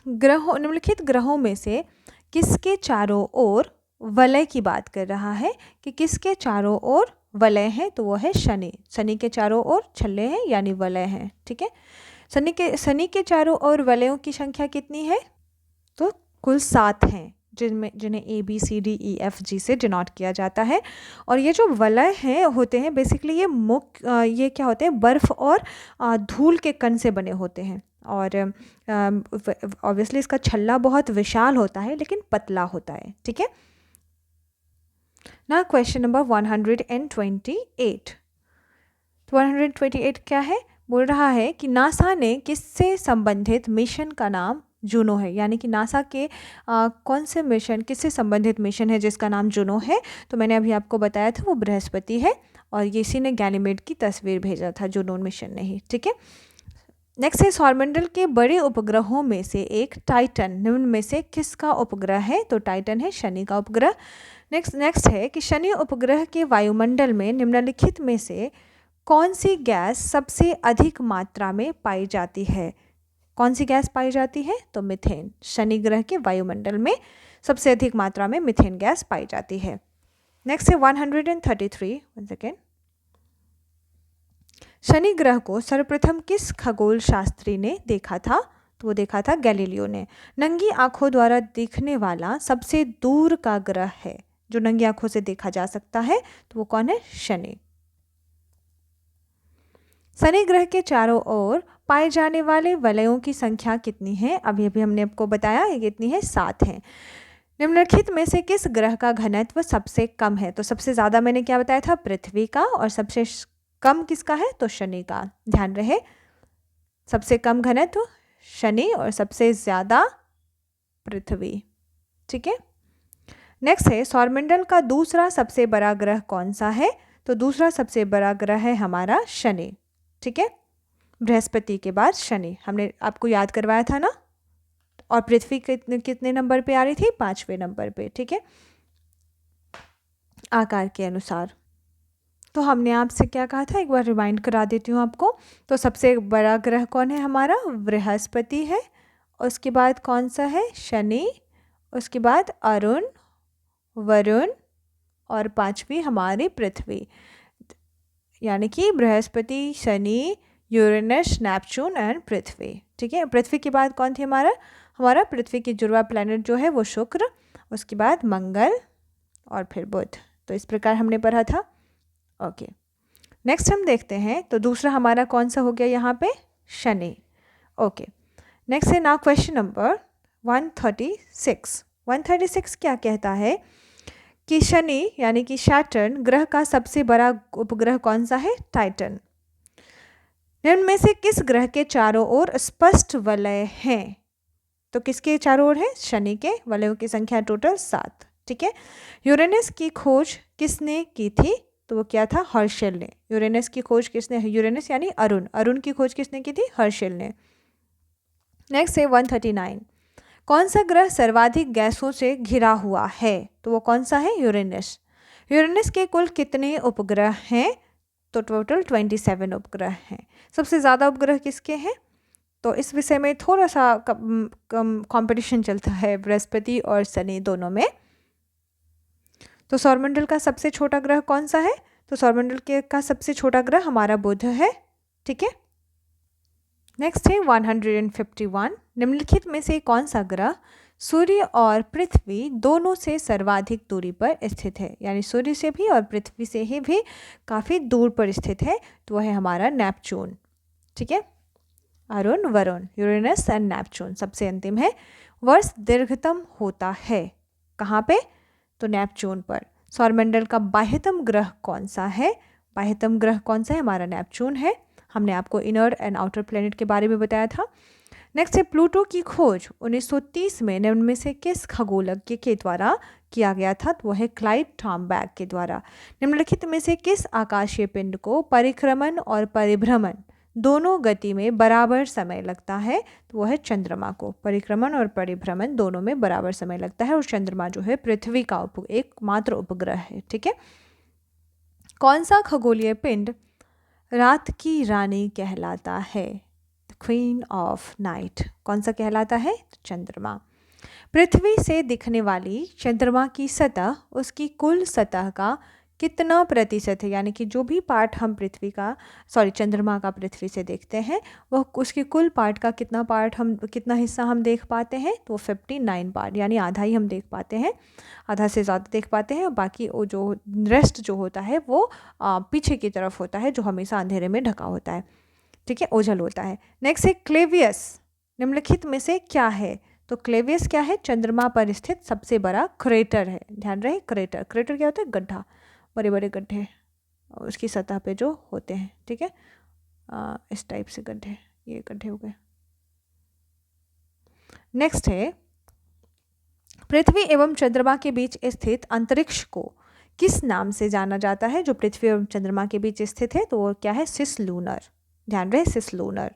ग्रहों, निम्नलिखित ग्रहों में से किसके चारों ओर वलय की बात कर रहा है कि किसके चारों ओर वलय हैं, तो वो है शनि। शनि के चारों ओर छल्ले हैं यानी वलय हैं। ठीक है, शनि के चारों ओर वलयों की संख्या कितनी है, तो कुल 7 हैं जिन्हें ABCDEFG से डिनोट किया जाता है। और ये जो वलय हैं होते हैं बेसिकली ये क्या होते हैं, बर्फ़ और धूल के कण से बने होते हैं। और ऑब्वियसली इसका छल्ला बहुत विशाल होता है लेकिन पतला होता है। ठीक है, ना क्वेश्चन नंबर 128। 128 क्या है, बोल रहा है कि नासा ने किससे संबंधित मिशन का नाम जूनो है, यानी कि नासा के कौन से मिशन, किससे संबंधित मिशन है जिसका नाम जूनो है, तो मैंने अभी आपको बताया था वो बृहस्पति है। और इसी ने गैनीमेड की तस्वीर भेजा था, जूनो मिशन ने ही। ठीक है, नेक्स्ट है सौरमंडल के बड़े उपग्रहों में से एक टाइटन निम्न में से किसका उपग्रह है, तो टाइटन है शनि का उपग्रह। नेक्स्ट है कि शनि उपग्रह के वायुमंडल में निम्नलिखित में से कौन सी गैस सबसे अधिक मात्रा में पाई जाती है, कौन सी गैस पाई जाती है, तो मीथेन। शनि ग्रह के वायुमंडल में सबसे अधिक मात्रा में मीथेन गैस पाई जाती है। नेक्स्ट है 133, वन सेकेंड। शनि ग्रह को सर्वप्रथम किस खगोल शास्त्री ने देखा था, तो वो देखा था गैलीलियो ने। नंगी आंखों द्वारा दिखने वाला सबसे दूर का ग्रह है जो नंगी आंखों से देखा जा सकता है, तो वो कौन है, शनि। शनि ग्रह के चारों ओर पाए जाने वाले वलयों की संख्या कितनी है, अभी अभी हमने आपको बताया ये कितनी है, 7 है। निम्नलिखित में से किस ग्रह का घनत्व सबसे कम है, तो सबसे ज़्यादा मैंने क्या बताया था, पृथ्वी का, और सबसे कम किसका है, तो शनि का। ध्यान रहे, सबसे कम घनत्व शनि और सबसे ज़्यादा पृथ्वी। ठीक है, नेक्स्ट है सौरमंडल का दूसरा सबसे बड़ा ग्रह कौन सा है, तो दूसरा सबसे बड़ा ग्रह है हमारा शनि। ठीक है, बृहस्पति के बाद शनि, हमने आपको याद करवाया था ना। और पृथ्वी कितने नंबर पे आ रही थी, 5वें नंबर पे। ठीक है, आकार के अनुसार। तो हमने आपसे क्या कहा था, एक बार रिमाइंड करा देती हूँ आपको। तो सबसे बड़ा ग्रह कौन है हमारा, बृहस्पति है। उसके बाद कौन सा है, शनि। उसके बाद अरुण, वरुण, और 5वीं हमारी पृथ्वी। यानी कि बृहस्पति, शनि, यूरेनस, नेपच्यून एंड पृथ्वी। ठीक है, पृथ्वी के बाद कौन थी हमारा पृथ्वी की जुड़वा प्लैनेट जो है वो शुक्र, उसके बाद मंगल और फिर बुध। तो इस प्रकार हमने पढ़ा था। ओके, नेक्स्ट हम देखते हैं, तो दूसरा हमारा कौन सा हो गया यहाँ पे, शनि। ओके, नेक्स्ट है नाउ क्वेश्चन नंबर 136। 136 क्या कहता है कि शनि यानी कि सैटर्न ग्रह का सबसे बड़ा उपग्रह कौन सा है, टाइटन। निम्न में से किस ग्रह के चारों ओर स्पष्ट वलय हैं, तो किसके चारों ओर है, शनि के। वलयों की संख्या टोटल 7। ठीक है, यूरेनस की खोज किसने की थी, तो वो क्या था, हर्शेल ने। यूरेनस की खोज किसने, यूरेनस यानी अरुण की खोज किसने की थी, हर्शेल ने। नेक्स्ट है 139। कौन सा ग्रह सर्वाधिक गैसों से घिरा हुआ है? तो वो कौन सा है? यूरेनस। यूरेनस के कुल कितने उपग्रह हैं? तो टोटल 27 उपग्रह हैं। सबसे ज़्यादा उपग्रह किसके हैं? तो इस विषय में थोड़ा सा कंपटीशन चलता है बृहस्पति और शनि दोनों में। तो सौरमंडल का सबसे छोटा ग्रह कौन सा है? तो सौरमंडल के का सबसे छोटा ग्रह हमारा बुध है। ठीक है, नेक्स्ट है 151। निम्नलिखित में से कौन सा ग्रह सूर्य और पृथ्वी दोनों से सर्वाधिक दूरी पर स्थित है? यानी सूर्य से भी और पृथ्वी से ही भी काफ़ी दूर पर स्थित है। तो वह है हमारा नेपच्यून। ठीक है, Arun, Varun, Uranus and Neptune सबसे अंतिम है। वर्ष दीर्घतम होता है कहाँ पे? तो नेपच्यून पर। सौरमंडल का बाह्यतम ग्रह कौन सा है? बाह्यतम ग्रह कौन सा है? हमारा नेपच्यून है। हमने आपको इनर एंड आउटर प्लेनेट के बारे में बताया था। नेक्स्ट है प्लूटो की खोज 1930 में निम्न में से किस खगोलज्ञ के द्वारा किया गया था? तो वह है क्लाइड टॉम्बैक के द्वारा। निम्नलिखित में से किस आकाशीय पिंड को परिक्रमण और परिभ्रमण दोनों गति में बराबर समय लगता है? तो वह है चंद्रमा को। परिक्रमण और परिभ्रमण दोनों में बराबर समय लगता है और चंद्रमा जो है पृथ्वी का एकमात्र उपग्रह है। ठीक है, कौन सा खगोलीय पिंड रात की रानी कहलाता है? Queen of night. कौन सा कहलाता है? तो चंद्रमा। पृथ्वी से दिखने वाली चंद्रमा की सतह उसकी कुल सतह का कितना प्रतिशत है? यानी कि जो भी पार्ट हम चंद्रमा का पृथ्वी से देखते हैं वह उसके कुल पार्ट का कितना हिस्सा हम देख पाते हैं? तो 59 पार्ट, यानी आधा ही हम देख पाते हैं, आधा से ज़्यादा देख पाते हैं। बाकी वो जो रेस्ट जो होता है वो पीछे की तरफ होता है, जो हमेशा अंधेरे में ढका होता है। ठीक है, ओझल होता है। नेक्स्ट है क्लेवियस निम्नलिखित में से क्या है? तो क्लेवियस क्या है? चंद्रमा पर स्थित सबसे बड़ा क्रेटर है। ध्यान रहे, क्रेटर क्या होता है? गड्ढा, बड़े बड़े गड्ढे उसकी सतह पे जो होते हैं। ठीक है, इस टाइप से गड्ढे, ये गड्ढे हो गए। नेक्स्ट है पृथ्वी एवं चंद्रमा के बीच स्थित अंतरिक्ष को किस नाम से जाना जाता है? जो पृथ्वी एवं चंद्रमा के बीच स्थित है तो वो क्या है? सिसलूनर। ध्यान रहे, सिसलूनर।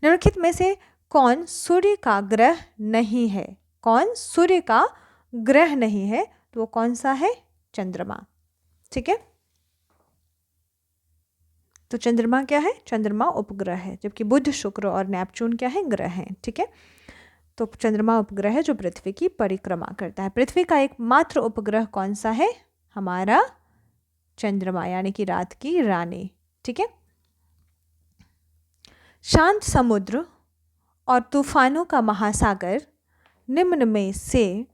निम्नलिखित में से कौन सूर्य का ग्रह नहीं है? कौन सूर्य का ग्रह नहीं है? तो वो कौन सा है? चंद्रमा। ठीक है, तो चंद्रमा क्या है? चंद्रमा उपग्रह है, जबकि बुध, शुक्र और नेपच्यून क्या है? ग्रह हैं। ठीक है, तो चंद्रमा उपग्रह है जो पृथ्वी की परिक्रमा करता है। पृथ्वी का एकमात्र उपग्रह कौन सा है? हमारा चंद्रमा, यानी कि रात की रानी। ठीक है, शांत समुद्र और तूफानों का महासागर निम्न में से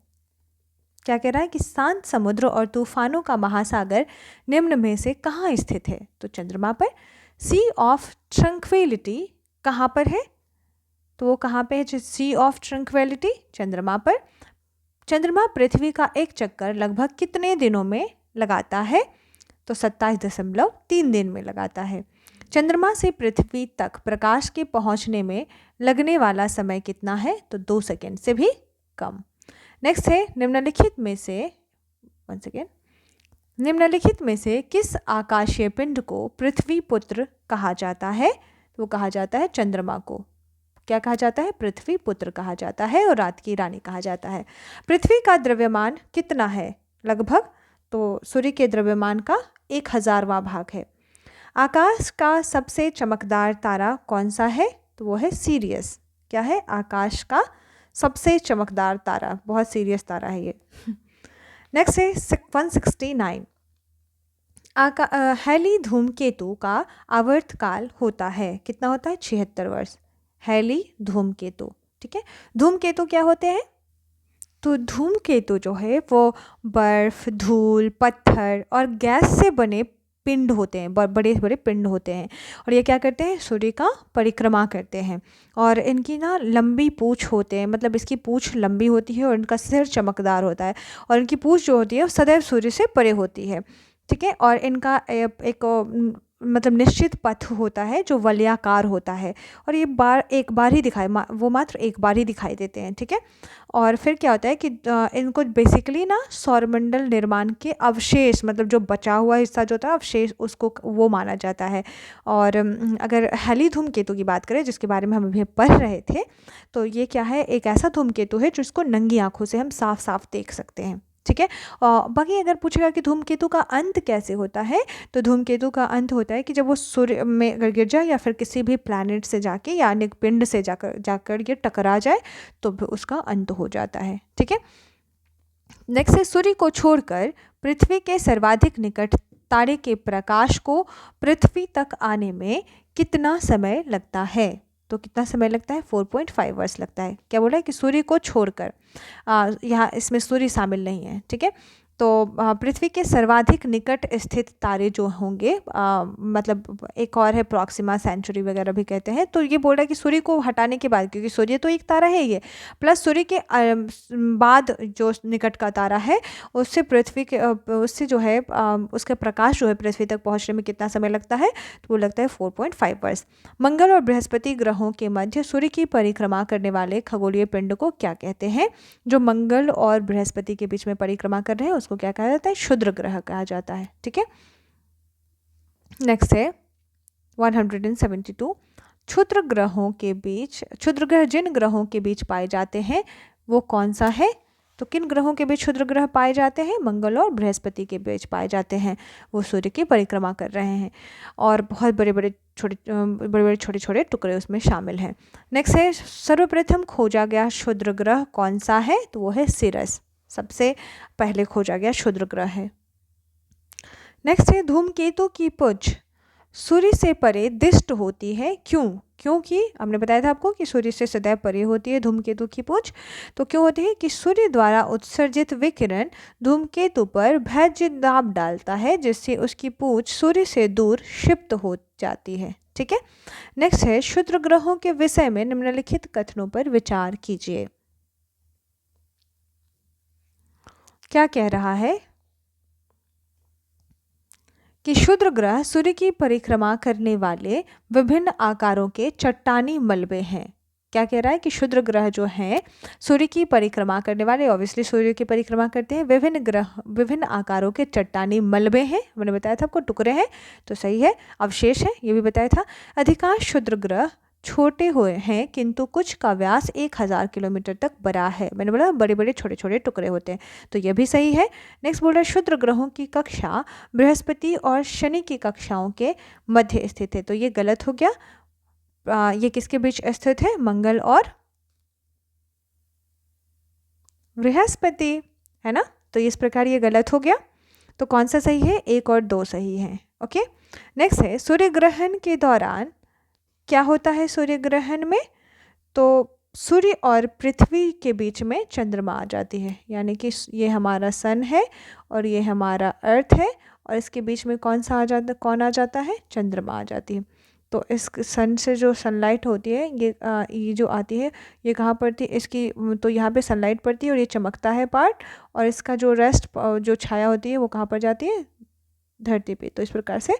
क्या कह रहा है? कि शांत समुद्र और तूफानों का महासागर निम्न में से कहाँ स्थित है? तो चंद्रमा पर। सी ऑफ ट्रंक्विलिटी कहाँ पर है? तो वो कहाँ पे है? सी ऑफ ट्रंक्विलिटी चंद्रमा पर। चंद्रमा पृथ्वी का एक चक्कर लगभग कितने दिनों में लगाता है? तो 27.3 दिन में लगाता है। चंद्रमा से पृथ्वी तक प्रकाश के पहुंचने में लगने वाला समय कितना है? तो 2 सेकेंड से भी कम। नेक्स्ट है निम्नलिखित में से किस आकाशीय पिंड को पृथ्वी पुत्र कहा जाता है? तो वो कहा जाता है चंद्रमा को। क्या कहा जाता है? पृथ्वी पुत्र कहा जाता है और रात की रानी कहा जाता है। पृथ्वी का द्रव्यमान कितना है? लगभग तो सूर्य के द्रव्यमान का 1000वां भाग है। आकाश का सबसे चमकदार तारा कौन सा है? तो वो है सीरियस। क्या है? आकाश का सबसे चमकदार तारा, बहुत सीरियस तारा है ये। नेक्स्ट है 169। हैली धूमकेतु का आवर्तकाल होता है, कितना होता है? 76 वर्ष। हैली धूमकेतु। ठीक है, धूमकेतु क्या होते हैं? तो धूमकेतु जो है वो बर्फ, धूल, पत्थर और गैस से बने पिंड होते हैं, बड़े बड़े पिंड होते हैं। और ये क्या करते हैं? सूर्य का परिक्रमा करते हैं। और इनकी ना लंबी पूँछ होते हैं, मतलब इसकी पूँछ लंबी होती है और इनका सिर चमकदार होता है और इनकी पूँछ जो होती है वो सदैव सूर्य से परे होती है। ठीक है, और इनका एक मतलब निश्चित पथ होता है जो वलयाकार होता है, और ये एक बार ही वो मात्र एक बार ही दिखाई देते हैं, ठीक है। और फिर क्या होता है कि इनको बेसिकली ना सौरमंडल निर्माण के अवशेष, मतलब जो बचा हुआ हिस्सा जो होता है अवशेष, उसको वो माना जाता है। और अगर हैली धूमकेतु की बात करें जिसके बारे में हम अभी पढ़ रहे थे, तो ये क्या है, एक ऐसा धूमकेतु है जिसको नंगी आंखों से हम साफ साफ देख सकते हैं, ठीक है। बाकी अगर पूछेगा कि धूमकेतु का अंत कैसे होता है, तो धूमकेतु का अंत होता है कि जब वो सूर्य में अगर गिर जाए या फिर किसी भी प्लैनेट से जाके या अन्य पिंड से जाकर ये टकरा जाए तो उसका अंत हो जाता है, ठीक है। नेक्स्ट है, सूर्य को छोड़कर पृथ्वी के सर्वाधिक निकट तारे के प्रकाश को पृथ्वी तक आने में कितना समय लगता है? तो कितना समय लगता है? 4.5 वर्ष लगता है। क्या बोला है कि सूर्य को छोड़कर, यहाँ इसमें सूर्य शामिल नहीं है, ठीक है। तो पृथ्वी के सर्वाधिक निकट स्थित तारे जो होंगे, मतलब एक और है प्रॉक्सिमा सेंचुरी वगैरह भी कहते हैं, तो ये बोल रहा है कि सूर्य को हटाने के बाद, क्योंकि सूर्य तो एक तारा है ये, प्लस सूर्य के बाद जो निकट का तारा है उससे पृथ्वी के उससे जो है उसका प्रकाश जो है पृथ्वी तक पहुंचने में कितना समय लगता है? तो वो लगता है 4.5 वर्ष। मंगल और बृहस्पति ग्रहों के मध्य सूर्य की परिक्रमा करने वाले खगोलीय पिंड को क्या कहते हैं? जो मंगल और बृहस्पति के बीच में परिक्रमा कर रहे हैं उसको क्या कहा जाता है? क्षुद्र ग्रह कहा जाता है, ठीक है। नेक्स्ट है 172, क्षुद्र ग्रह जिन ग्रहों के बीच पाए जाते हैं वो कौन सा है? तो किन ग्रहों के बीच क्षुद्र ग्रह पाए जाते हैं? मंगल और बृहस्पति के बीच पाए जाते हैं। वो सूर्य की परिक्रमा कर रहे हैं और बहुत बड़े बड़े छोटे छोटे टुकड़े उसमें शामिल हैं। नेक्स्ट है, सर्वप्रथम खोजा गया क्षुद्र ग्रह कौन सा है? तो वो है सिरस, सबसे पहले खोजा गया क्षुद्र ग्रह है। नेक्स्ट है, धूमकेतु की पुंज सूर्य से परे दिष्ट होती है, क्यों? क्योंकि हमने बताया था आपको कि सूर्य से सदैव परे होती है धूमकेतु की पुंज। तो क्यों होती है? कि सूर्य द्वारा उत्सर्जित विकिरण धूमकेतु पर भैज्य दाब डालता है जिससे उसकी पूंछ सूर्य से दूर क्षिप्त हो जाती है, ठीक है। नेक्स्ट है, क्षुद्र ग्रहों के विषय में निम्नलिखित कथनों पर विचार कीजिए। क्या कह रहा है कि क्षुद्र ग्रह सूर्य की परिक्रमा करने वाले विभिन्न आकारों के चट्टानी मलबे हैं। क्या कह रहा है? कि क्षुद्र ग्रह जो हैं सूर्य की परिक्रमा करने वाले, ऑब्वियसली सूर्य की परिक्रमा करते हैं, विभिन्न आकारों के चट्टानी मलबे हैं। मैंने बताया था आपको टुकड़े हैं, तो सही है। अवशेष है, ये भी बताया था। अधिकांश क्षुद्र ग्रह छोटे हुए हैं किंतु कुछ का व्यास 1000 किलोमीटर तक बड़ा है। मैंने बोला बड़े बड़े छोटे छोटे टुकड़े होते हैं, तो यह भी सही है। नेक्स्ट बोल रहा है, क्षुद्र ग्रहों की कक्षा बृहस्पति और शनि की कक्षाओं के मध्य स्थित है। तो ये गलत हो गया। ये किसके बीच स्थित है? मंगल और बृहस्पति, है ना। तो इस प्रकार ये गलत हो गया। तो कौन सा सही है? 1 और 2 सही है। ओके। नेक्स्ट है, सूर्य ग्रहण के दौरान क्या होता है? सूर्य ग्रहण में तो सूर्य और पृथ्वी के बीच में चंद्रमा आ जाती है, यानी कि ये हमारा सन है और ये हमारा अर्थ है, और इसके बीच में कौन आ जाता है? चंद्रमा आ जाती है। तो इस सन से जो सनलाइट होती है ये जो आती है, ये कहाँ पड़ती है? इसकी तो यहाँ पे सनलाइट पड़ती है और ये चमकता है पार्ट, और इसका जो रेस्ट जो छाया होती है वो कहाँ पर जाती है? धरती पे। तो इस प्रकार से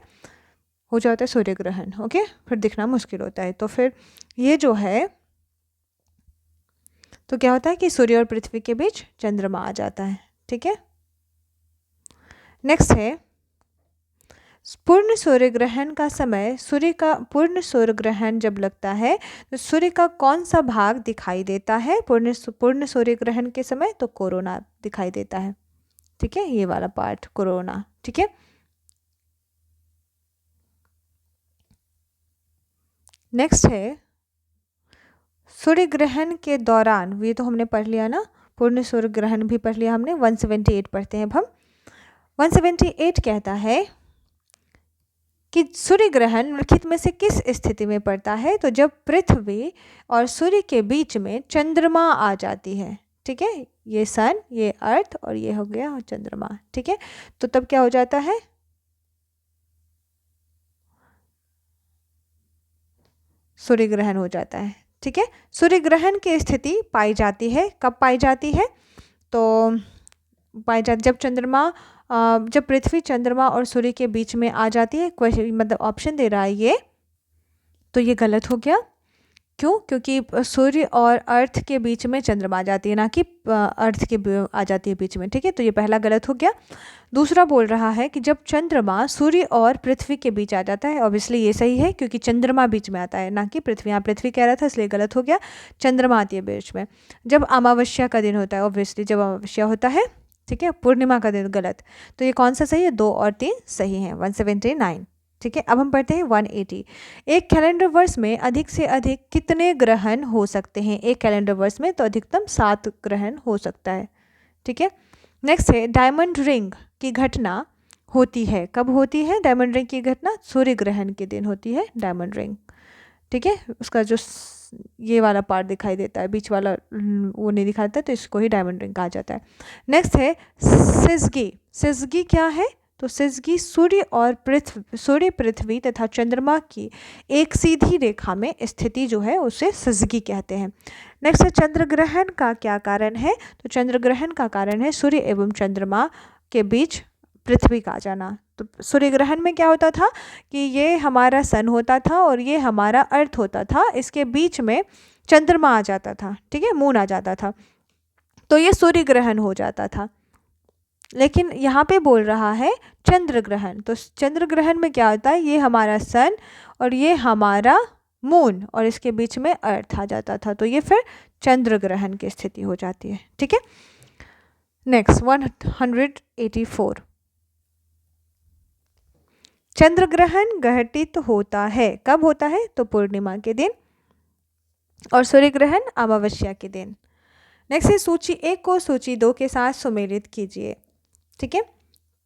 हो जाता है सूर्य ग्रहण। ओके, फिर दिखना मुश्किल होता है। तो फिर ये जो है, तो क्या होता है कि सूर्य और पृथ्वी के बीच चंद्रमा आ जाता है, ठीक है। नेक्स्ट है, पूर्ण सूर्य ग्रहण का समय, सूर्य का पूर्ण सूर्य ग्रहण जब लगता है तो सूर्य का कौन सा भाग दिखाई देता है पूर्ण सूर्य ग्रहण के समय? तो कोरोना दिखाई देता है, ठीक है, ये वाला पार्ट कोरोना, ठीक है। नेक्स्ट है, सूर्य ग्रहण के दौरान, ये तो हमने पढ़ लिया ना, पूर्ण सूर्य ग्रहण भी पढ़ लिया हमने। 178 पढ़ते हैं अब हम। 178 कहता है कि सूर्य ग्रहण निम्नलिखित में से किस स्थिति में पड़ता है? तो जब पृथ्वी और सूर्य के बीच में चंद्रमा आ जाती है, ठीक है। ये सन, ये अर्थ और ये हो गया चंद्रमा, ठीक है। तो तब क्या हो जाता है? सूर्य ग्रहण हो जाता है, ठीक है। सूर्य ग्रहण की स्थिति पाई जाती है, कब पाई जाती है? तो जब चंद्रमा जब पृथ्वी चंद्रमा और सूर्य के बीच में आ जाती है, क्वेश्चन मतलब ऑप्शन दे रहा है ये, तो ये गलत हो गया। क्यों? क्योंकि सूर्य और अर्थ के बीच में चंद्रमा आ जाती है, ना कि अर्थ के आ जाती है बीच में। ठीक है, तो ये पहला गलत हो गया। दूसरा बोल रहा है कि जब चंद्रमा सूर्य और पृथ्वी के बीच आ जाता है, ऑब्वियसली ये सही है क्योंकि चंद्रमा बीच में आता है, ना कि पृथ्वी। यहाँ पृथ्वी कह रहा था इसलिए गलत हो गया, चंद्रमा आती है बीच में। जब अमावस्या का दिन होता है, ऑब्वियसली जब अमावस्या होता है, ठीक है, पूर्णिमा का दिन गलत। तो ये कौन सा सही है? 2 और 3 सही हैं, 179। ठीक है, अब हम पढ़ते हैं 180। एक कैलेंडर वर्ष में अधिक से अधिक कितने ग्रहण हो सकते हैं? एक कैलेंडर वर्ष में तो अधिकतम 7 ग्रहण हो सकता है। ठीक है, नेक्स्ट है डायमंड रिंग की घटना होती है, कब होती है डायमंड रिंग की घटना? सूर्य ग्रहण के दिन होती है डायमंड रिंग। ठीक है, उसका जो ये वाला पार्ट दिखाई देता है, बीच वाला वो नहीं दिखाता, तो इसको ही डायमंड रिंग कहा जाता है। नेक्स्ट है सिजगी। सिजगी क्या है? तो सिजगी सूर्य और पृथ्वी तथा चंद्रमा की एक सीधी रेखा में स्थिति जो है उसे सिजगी कहते हैं। नेक्स्ट है चंद्र ग्रहण का क्या कारण है? तो चंद्र ग्रहण का कारण है सूर्य एवं चंद्रमा के बीच पृथ्वी का आ जाना। तो सूर्य ग्रहण में क्या होता था कि ये हमारा सन होता था और ये हमारा अर्थ होता था, इसके बीच में चंद्रमा आ जाता था। ठीक है, मून आ जाता था, तो ये सूर्य ग्रहण हो जाता था। लेकिन यहाँ पे बोल रहा है चंद्र ग्रहण, तो चंद्र ग्रहण में क्या होता है? ये हमारा सन और ये हमारा मून और इसके बीच में अर्थ आ जाता था, तो ये फिर चंद्र ग्रहण की स्थिति हो जाती है। ठीक है, नेक्स्ट 184। चंद्र ग्रहण घटित होता है, कब होता है? तो पूर्णिमा के दिन, और सूर्य ग्रहण अमावस्या के दिन। नेक्स्ट है सूची 1 को सूची 2 के साथ सुमेलित कीजिए। ठीक है,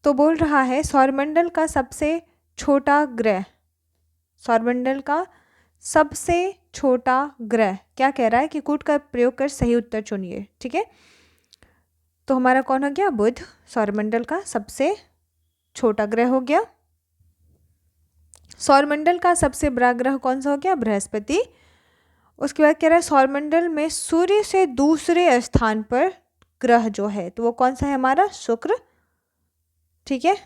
तो बोल रहा है सौरमंडल का सबसे छोटा ग्रह, सौरमंडल का सबसे छोटा ग्रह क्या कह रहा है कि कूट का प्रयोग कर सही उत्तर चुनिए। ठीक है, तो हमारा कौन हो गया? बुध सौरमंडल का सबसे छोटा ग्रह हो गया। सौरमंडल का सबसे बड़ा ग्रह कौन सा हो गया? बृहस्पति। उसके बाद कह रहा है सौरमंडल में सूर्य से दूसरे स्थान पर ग्रह जो है तो वो कौन सा है? हमारा शुक्र। ठीक है,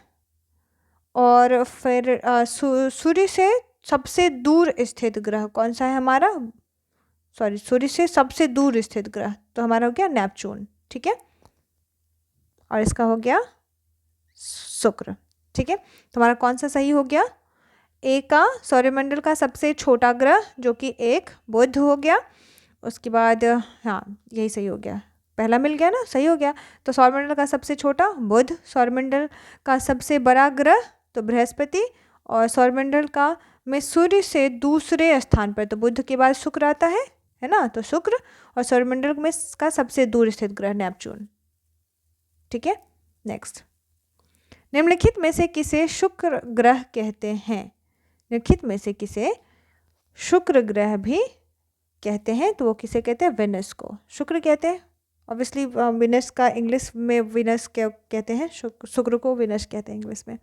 और फिर सूर्य से सबसे दूर स्थित ग्रह कौन सा है हमारा? सूर्य से सबसे दूर स्थित ग्रह तो हमारा हो गया नेपच्यून। ठीक है, और इसका हो गया शुक्र। ठीक है, तो हमारा कौन सा सही हो गया? ए का सौरमंडल का सबसे छोटा ग्रह जो कि एक बुध हो गया। उसके बाद हाँ यही सही हो गया, पहला मिल गया ना, सही हो गया। तो सौरमंडल का सबसे छोटा बुध, सौरमंडल का सबसे बड़ा ग्रह तो बृहस्पति, और सौरमंडल का में सूर्य से दूसरे स्थान पर तो बुध के बाद शुक्र आता है ना, तो शुक्र, और सौरमंडल में का सबसे दूर स्थित ग्रह नेपच्यून। ठीक है, नेक्स्ट निम्नलिखित में से किसे शुक्र ग्रह कहते हैं? निम्नलिखित में से किसे शुक्र ग्रह भी कहते हैं? तो वो किसे कहते हैं? वेनस को शुक्र कहते हैं। ऑब्वियसली विनस का इंग्लिश में विनस क्या कहते हैं? शुक्र को विनस कहते हैं इंग्लिश में।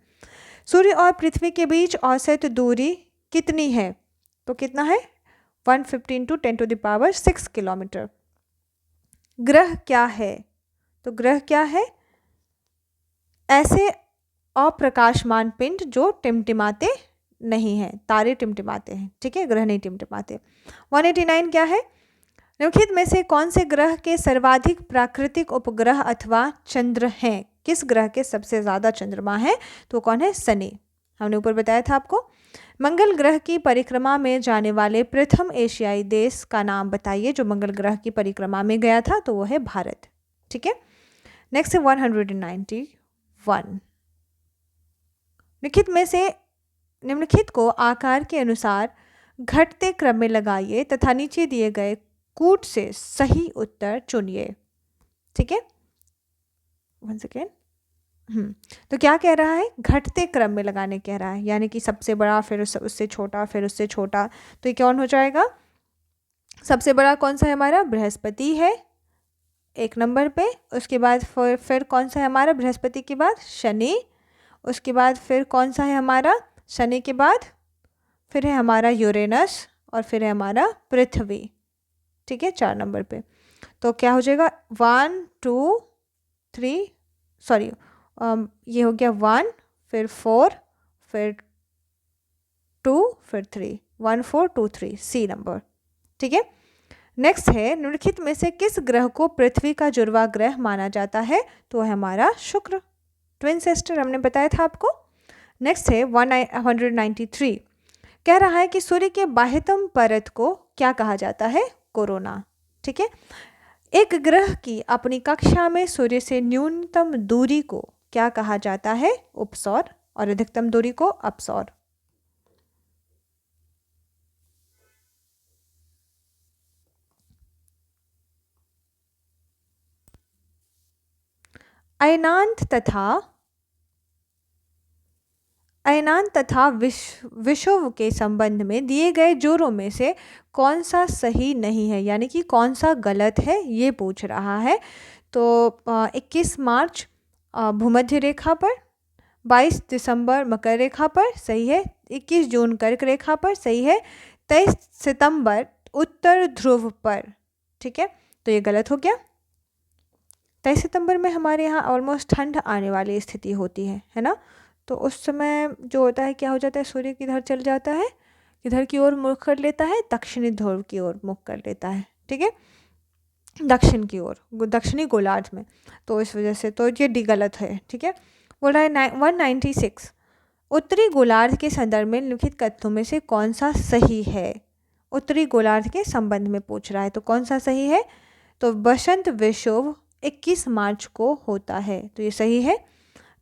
सूर्य और पृथ्वी के बीच औसत दूरी कितनी है? तो कितना है? 115 × 10⁶ किलोमीटर। ग्रह क्या है? तो ग्रह क्या है? ऐसे अप्रकाशमान पिंड जो टिमटिमाते नहीं हैं, तारे टिमटिमाते हैं। ठीक है, ग्रह नहीं टिमटिमाते। 189 क्या है? निम्नलिखित में से कौन से ग्रह के सर्वाधिक प्राकृतिक उपग्रह अथवा चंद्र हैं? किस ग्रह के सबसे ज़्यादा चंद्रमा हैं? तो कौन है? शनि। हमने ऊपर बताया था आपको। मंगल ग्रह की परिक्रमा में जाने वाले प्रथम एशियाई देश का नाम बताइए जो मंगल ग्रह की परिक्रमा में गया था, तो वो है भारत। ठीक है, नेक्स्ट है 191। निम्नलिखित को आकार के अनुसार घटते क्रम में लगाइए तथा नीचे दिए गए कूट से सही उत्तर चुनिए। ठीक है, 1 सेकेंड। तो क्या कह रहा है? घटते क्रम में लगाने कह रहा है, यानी कि सबसे बड़ा फिर उससे छोटा फिर उससे छोटा। तो ये कौन हो जाएगा? सबसे बड़ा कौन सा है हमारा? बृहस्पति है 1 नंबर पे। उसके बाद फिर कौन सा है हमारा? बृहस्पति के बाद शनि। उसके बाद फिर कौन सा है हमारा? शनि के बाद फिर है हमारा यूरेनस, और फिर है हमारा पृथ्वी। ठीक है, 4 नंबर पे। तो क्या हो जाएगा? 1 2 3 ये हो गया 1, फिर 4, फिर 2, फिर 3, 1 4 2 3 सी नंबर। ठीक है, नेक्स्ट है निम्नलिखित में से किस ग्रह को पृथ्वी का जुड़वा ग्रह माना जाता है? तो है हमारा शुक्र, ट्विन सिस्टर, हमने बताया था आपको। नेक्स्ट है 193, कह रहा है कि सूर्य के बाह्यतम परत को क्या कहा जाता है? कोरोना। ठीक है, एक ग्रह की अपनी कक्षा में सूर्य से न्यूनतम दूरी को क्या कहा जाता है? उपसौर, और अधिकतम दूरी को अपसौर। अयनांत तथा विषुव के संबंध में दिए गए जोरों में से कौन सा सही नहीं है, यानी कि कौन सा गलत है, ये पूछ रहा है। तो 21 मार्च भूमध्य रेखा पर, 22 दिसंबर मकर रेखा पर सही है, 21 जून कर्क रेखा पर सही है, 23 सितंबर उत्तर ध्रुव पर। ठीक है, तो ये गलत हो गया। 23 सितंबर में हमारे यहाँ ऑलमोस्ट ठंड आने वाली स्थिति होती है ना। तो उस समय जो होता है, क्या हो जाता है, सूर्य किधर चल जाता है, किधर की ओर मुख कर लेता है? दक्षिणी ध्रुव की ओर मुख कर लेता है। ठीक है, दक्षिण की ओर, दक्षिणी गोलार्ध में। तो इस वजह से तो ये डी गलत है। ठीक है, बोल रहा है 196, उत्तरी गोलार्ध के संदर्भ में निम्नलिखित कथनों में से कौन सा सही है? उत्तरी गोलार्ध के संबंध में पूछ रहा है, तो कौन सा सही है? तो बसंत विषुव 21 मार्च को होता है, तो ये सही है।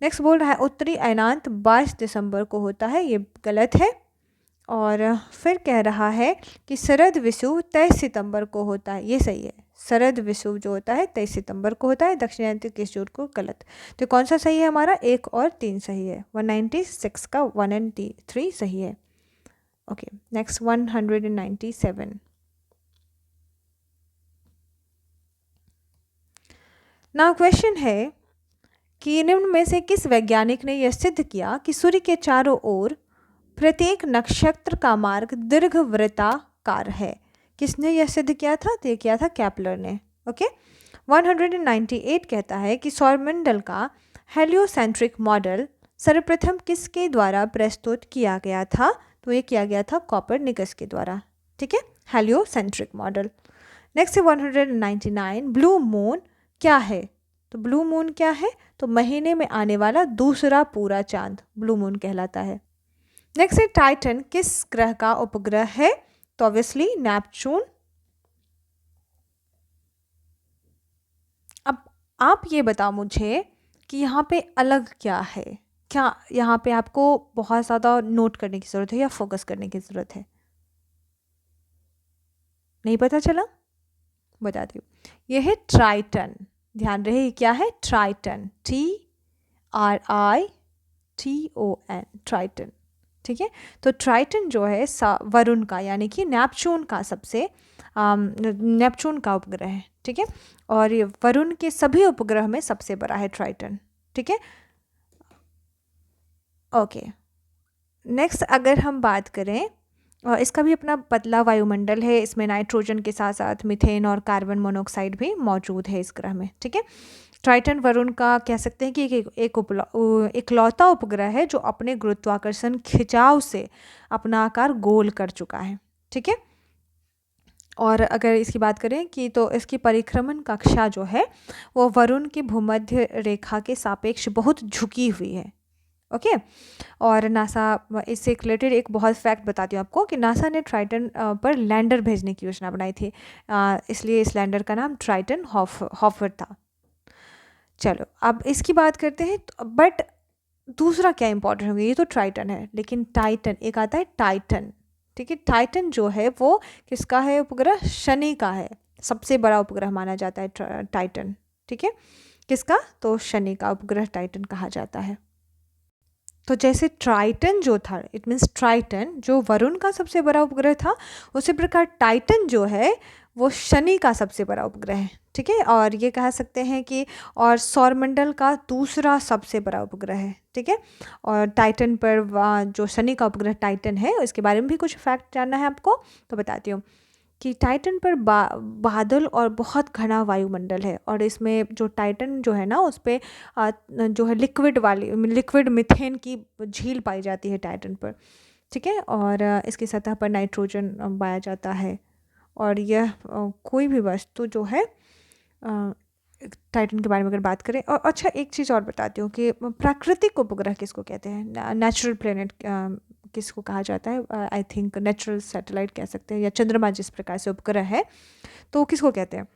नेक्स्ट बोल रहा है उत्तरी अयनांत 22 दिसंबर को होता है, ये गलत है। और फिर कह रहा है कि शरद विषुव 23 सितंबर को होता है, ये सही है। शरद विषुव जो होता है 23 सितंबर को होता है, दक्षिणायन के सूर्य को गलत। तो कौन सा सही है हमारा? 1 और 3 सही है। 196 का 1 और 3 सही है। ओके, नेक्स्ट 197, नाउ क्वेश्चन है कि निम्न में से किस वैज्ञानिक ने यह सिद्ध किया कि सूर्य के चारों ओर प्रत्येक नक्षत्र का मार्ग दीर्घवृत्ताकार है? किसने यह सिद्ध किया था? तो ये किया था केपलर ने। ओके, 198 कहता है कि सौरमंडल का हेलियोसेंट्रिक मॉडल सर्वप्रथम किसके द्वारा प्रस्तुत किया गया था? तो ये किया गया था कोपरनिकस के द्वारा। ठीक है, हेलियोसेंट्रिक मॉडल। नेक्स्ट है 199, ब्लू मून क्या है? तो ब्लू मून क्या है? तो महीने में आने वाला दूसरा पूरा चांद ब्लू मून कहलाता है। नेक्स्ट है टाइटन किस ग्रह का उपग्रह है? तो ऑब्वियसली नेपच्यून। अब आप ये बताओ मुझे कि यहाँ पे अलग क्या है, क्या यहाँ पे आपको बहुत ज़्यादा नोट करने की ज़रूरत है या फोकस करने की ज़रूरत है? नहीं पता चला? बताती हूँ, यह है ट्राइटन। ध्यान रहे क्या है? Triton, TRITON, Triton. ठीक है, तो ट्राइटन जो है वरुण का, यानी कि नेपच्यून का नेपच्यून का उपग्रह है। ठीक है, और ये वरुण के सभी उपग्रह में सबसे बड़ा है ट्राइटन। ठीक है, ओके। नेक्स्ट अगर हम बात करें, और इसका भी अपना पतला वायुमंडल है, इसमें नाइट्रोजन के साथ साथ मीथेन और कार्बन मोनोऑक्साइड भी मौजूद है इस ग्रह में। ठीक है, ट्राइटन वरुण का कह सकते हैं कि इकलौता उपग्रह है जो अपने गुरुत्वाकर्षण खिंचाव से अपना आकार गोल कर चुका है। ठीक है, और अगर इसकी बात करें कि तो इसकी परिक्रमण कक्षा जो है वो वरुण की भूमध्य रेखा के सापेक्ष बहुत झुकी हुई है। ओके, और नासा इससे रिलेटेड एक बहुत फैक्ट बताती हूँ आपको कि नासा ने ट्राइटन पर लैंडर भेजने की योजना बनाई थी, इसलिए इस लैंडर का नाम ट्राइटन हॉफर था। चलो अब इसकी बात करते हैं, बट दूसरा क्या इंपॉर्टेंट होगा? ये तो ट्राइटन है, लेकिन टाइटन एक आता है टाइटन। ठीक है, टाइटन जो है वो किसका है उपग्रह? शनि का है, सबसे बड़ा उपग्रह माना जाता है टाइटन। ठीक है, किसका? तो शनि का उपग्रह टाइटन कहा जाता है। तो जैसे ट्राइटन जो था, इट मीन्स ट्राइटन जो वरुण का सबसे बड़ा उपग्रह था, उसी प्रकार टाइटन जो है वो शनि का सबसे बड़ा उपग्रह है। ठीक है, और ये कह सकते हैं कि और सौरमंडल का दूसरा सबसे बड़ा उपग्रह है। ठीक है, और टाइटन पर जो शनि का उपग्रह टाइटन है, इसके बारे में भी कुछ फैक्ट जानना है आपको, तो बताती हूँ कि टाइटन पर बादल और बहुत घना वायुमंडल है, और इसमें जो टाइटन जो है ना उस पे जो है लिक्विड मिथेन की झील पाई जाती है टाइटन पर, ठीक है। और इसकी सतह पर नाइट्रोजन पाया जाता है। और यह कोई भी वस्तु जो है टाइटन के बारे में अगर बात करें, और अच्छा एक चीज़ और बताती हूँ कि प्राकृतिक उपग्रह किसको कहते हैं, नेचुरल प्लेनेट किसको कहा जाता है, आई थिंक नेचुरल सैटेलाइट कह सकते हैं, या चंद्रमा जिस प्रकार से उपग्रह है तो किसको कहते हैं।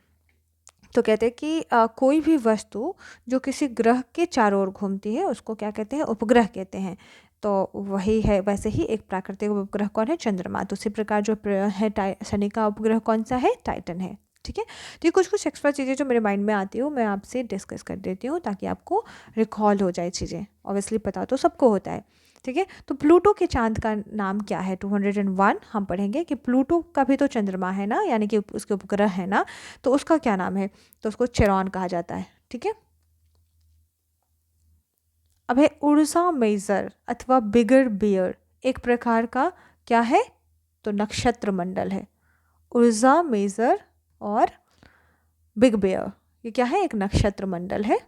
तो कहते हैं कि कोई भी वस्तु जो किसी ग्रह के चारों ओर घूमती है उसको क्या कहते हैं, उपग्रह कहते हैं। तो वही है, वैसे ही एक प्राकृतिक उपग्रह कौन है, चंद्रमा। तो उसी प्रकार जो है शनि का उपग्रह कौन सा है, टाइटन है, ठीक है। तो ये कुछ कुछ एक्स्ट्रा चीज़ें जो मेरे माइंड में आती हो मैं आपसे डिस्कस कर देती हूँ ताकि आपको रिकॉल हो जाए चीज़ें। ऑब्वियसली पता तो सबको होता है, ठीक है। तो प्लूटो के चांद का नाम क्या है, 201 हम पढ़ेंगे कि प्लूटो का भी तो चंद्रमा है ना, यानी कि उसके उपग्रह है ना, तो उसका क्या नाम है, तो उसको चेरॉन कहा जाता है, ठीक है। अब है उर्सा मेजर अथवा बिगर बियर, एक प्रकार का क्या है, तो नक्षत्र मंडल है। उर्जा मेजर और बिग बेयर ये क्या है, एक नक्षत्र मंडल है।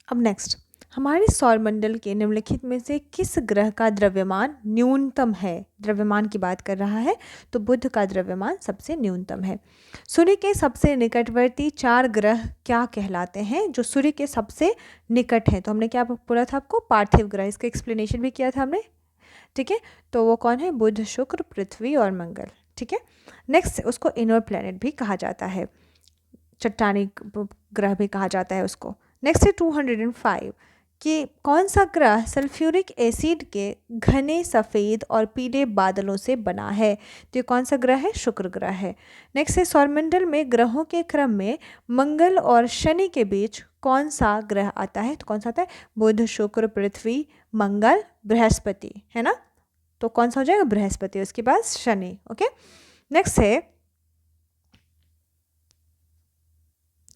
अब नेक्स्ट, हमारे सौरमंडल के निम्नलिखित में से किस ग्रह का द्रव्यमान न्यूनतम है, द्रव्यमान की बात कर रहा है, तो बुध का द्रव्यमान सबसे न्यूनतम है। सूर्य के सबसे निकटवर्ती 4 ग्रह क्या कहलाते हैं, जो सूर्य के सबसे निकट हैं, तो हमने क्या बोला था आपको, पार्थिव ग्रह, इसका एक्सप्लेनेशन भी किया था हमने, ठीक है। तो वो कौन है, बुध, शुक्र, पृथ्वी और मंगल, ठीक है। नेक्स्ट उसको इनर प्लैनेट भी कहा जाता है, चट्टानी ग्रह भी कहा जाता है उसको। नेक्स्ट है 205 कि कौन सा ग्रह सल्फ्यूरिक एसिड के घने सफ़ेद और पीले बादलों से बना है, तो ये कौन सा ग्रह है, शुक्र ग्रह है। नेक्स्ट है सौरमंडल में ग्रहों के क्रम में मंगल और शनि के बीच कौन सा ग्रह आता है, तो कौन सा आता है, बुध, शुक्र, पृथ्वी, मंगल, बृहस्पति, है ना। तो कौन सा हो जाएगा, बृहस्पति, उसके बाद शनि, ओके। नेक्स्ट है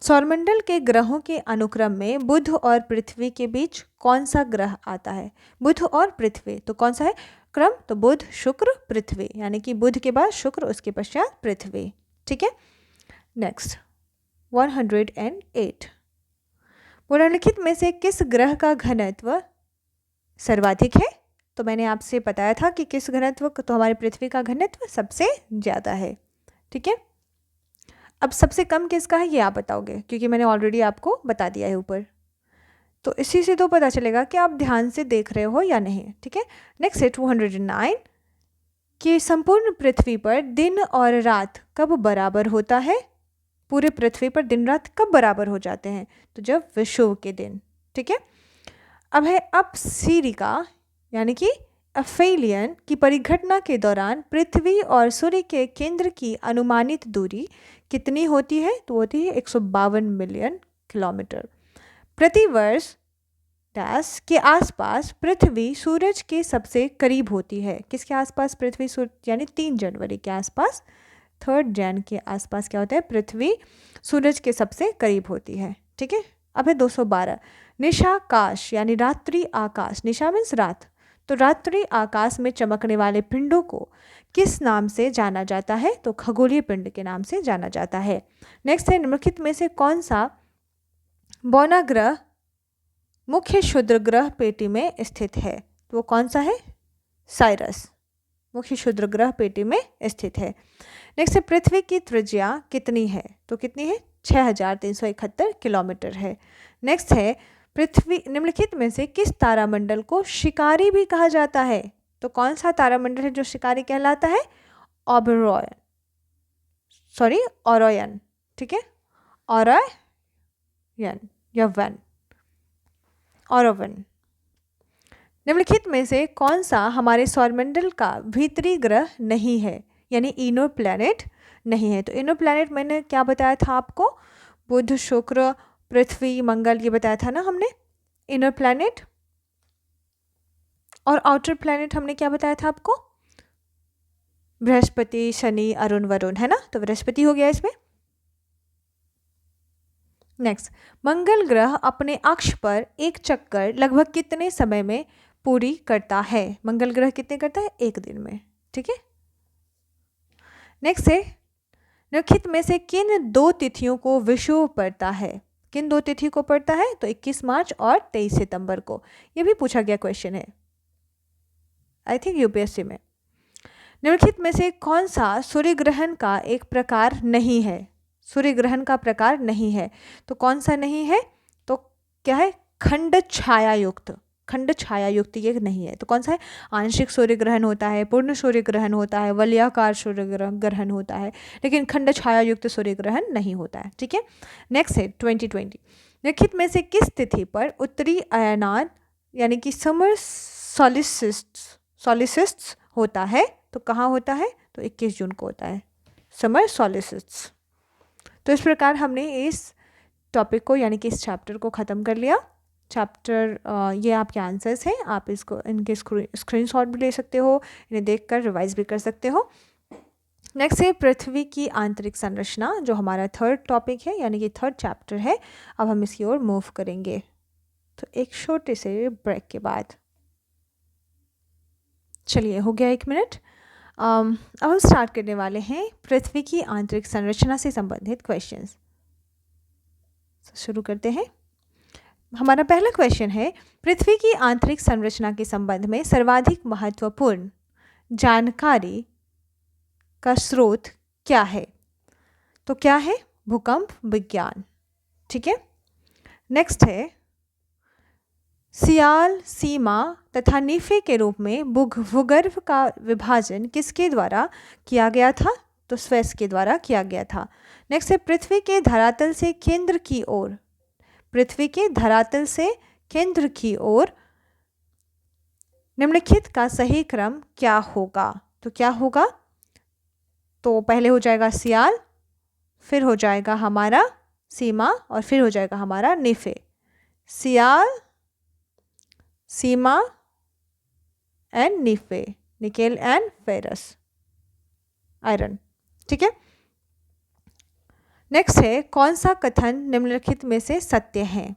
सौरमंडल के ग्रहों के अनुक्रम में बुध और पृथ्वी के बीच कौन सा ग्रह आता है, बुध और पृथ्वी, तो कौन सा है क्रम, तो बुध, शुक्र, पृथ्वी, यानी कि बुध के बाद शुक्र, उसके पश्चात पृथ्वी, ठीक है। नेक्स्ट 108 निम्नलिखित में से किस ग्रह का घनत्व सर्वाधिक है, तो मैंने आपसे बताया था कि किस घनत्व, तो हमारी पृथ्वी का घनत्व सबसे ज़्यादा है, ठीक है। अब सबसे कम किसका है ये आप बताओगे, क्योंकि मैंने ऑलरेडी आपको बता दिया है ऊपर, तो इसी से तो पता चलेगा कि आप ध्यान से देख रहे हो या नहीं, ठीक है। नेक्स्ट है 209 कि संपूर्ण पृथ्वी पर दिन और रात कब बराबर होता है, पूरे पृथ्वी पर दिन रात कब बराबर हो जाते हैं, तो जब विषुव के दिन, ठीक है। अब है अपसीरिका यानी कि अफेलियन की परिघटना के दौरान पृथ्वी और सूर्य के केंद्र की अनुमानित दूरी कितनी होती है, तो होती है 152 मिलियन किलोमीटर। प्रतिवर्ष डैश के आसपास पृथ्वी सूरज के सबसे करीब होती है, किसके आसपास, पृथ्वी सूर्य, यानी 3 जनवरी के आसपास, 3 जैन के आसपास क्या होता है, पृथ्वी सूरज के सबसे करीब होती है, ठीक है। अब है 212 निशाकाश यानी रात्रि आकाश, निशा मीन्स रात, तो रात्रि आकाश में चमकने वाले पिंडों को किस नाम से जाना जाता है, तो खगोलीय पिंड के नाम से जाना जाता है। नेक्स्ट है निम्नलिखित में से कौन सा बौना ग्रह मुख्य क्षुद्र ग्रह पेटी में स्थित है, तो वो कौन सा है, साइरस मुख्य क्षुद्र ग्रह पेटी में स्थित है। नेक्स्ट है पृथ्वी की त्रिज्या कितनी है, तो कितनी है, 6371 किलोमीटर है। नेक्स्ट है पृथ्वी निम्नलिखित में से किस तारामंडल को शिकारी भी कहा जाता है, तो कौन सा तारामंडल है जो शिकारी कहलाता है, ओरोयन, ठीक है, ओरोयन या वन, ओरोवन। निम्नलिखित में से कौन सा हमारे सौरमंडल का भीतरी ग्रह नहीं है, यानी इनर प्लैनेट नहीं है, तो इनर प्लैनेट मैंने क्या बताया था आपको, बुध, शुक्र, पृथ्वी, मंगल, ये बताया था ना हमने इनर प्लैनेट। और आउटर प्लैनेट हमने क्या बताया था आपको, बृहस्पति, शनि, अरुण, वरुण, है ना, तो बृहस्पति हो गया इसमें। नेक्स्ट, मंगल ग्रह अपने अक्ष पर एक चक्कर लगभग कितने समय में पूरी करता है, मंगल ग्रह कितने करता है, 1 दिन में, ठीक है। नेक्स्ट है, निम्नलिखित में से किन दो तिथियों को विषुव पड़ता है? किन दो तिथि को पड़ता है? तो 21 मार्च और 23 सितंबर को। ये भी पूछा गया क्वेश्चन है, आई थिंक यूपीएससी में। निम्नलिखित में से कौन सा सूर्य ग्रहण का एक प्रकार नहीं है? सूर्य ग्रहण का प्रकार नहीं है, तो कौन सा नहीं है? तो क्या है? खंड छाया युक्त। खंड छाया युक्त ये नहीं है, तो कौन सा है? आंशिक सूर्य ग्रहण होता है, पूर्ण सूर्य ग्रहण होता है, वलयाकार सूर्य ग्रहण होता है, लेकिन खंड छाया युक्त सूर्य ग्रहण नहीं होता है। ठीक है, नेक्स्ट है 2020। निम्नलिखित में से किस तिथि पर उत्तरी अयनान यानी कि समर सॉलिस्टिस होता है? तो कहाँ होता है? तो 21 जून को होता है समर सॉलिस्टिस। तो इस प्रकार हमने इस टॉपिक को यानी कि इस चैप्टर को ख़त्म कर लिया। चैप्टर ये आपके आंसर्स हैं, आप इसको इनके स्क्रीनशॉट भी ले सकते हो, इन्हें देखकर रिवाइज भी कर सकते हो। नेक्स्ट है पृथ्वी की आंतरिक संरचना, जो हमारा थर्ड टॉपिक है यानी कि थर्ड चैप्टर है। अब हम इसकी ओर मूव करेंगे, तो एक छोटे से ब्रेक के बाद। चलिए, हो गया 1 मिनट। अब हम स्टार्ट करने वाले हैं पृथ्वी की आंतरिक संरचना से संबंधित क्वेश्चंस। शुरू करते हैं। हमारा पहला क्वेश्चन है, पृथ्वी की आंतरिक संरचना के संबंध में सर्वाधिक महत्वपूर्ण जानकारी का स्रोत क्या है? तो क्या है? भूकंप विज्ञान। ठीक है, नेक्स्ट है, सियाल, सीमा तथा नीफे के रूप में भूगर्भ का विभाजन किसके द्वारा किया गया था? तो स्वेस के द्वारा किया गया था। नेक्स्ट है, पृथ्वी के धरातल से केंद्र की ओर, पृथ्वी के धरातल से केंद्र की ओर निम्नलिखित का सही क्रम क्या होगा? तो क्या होगा? तो पहले हो जाएगा सियाल, फिर हो जाएगा हमारा सीमा और फिर हो जाएगा हमारा nife. Sial, sima and nife, nickel and ferrous iron. ठीक है, नेक्स्ट है, कौन सा कथन निम्नलिखित में से सत्य है?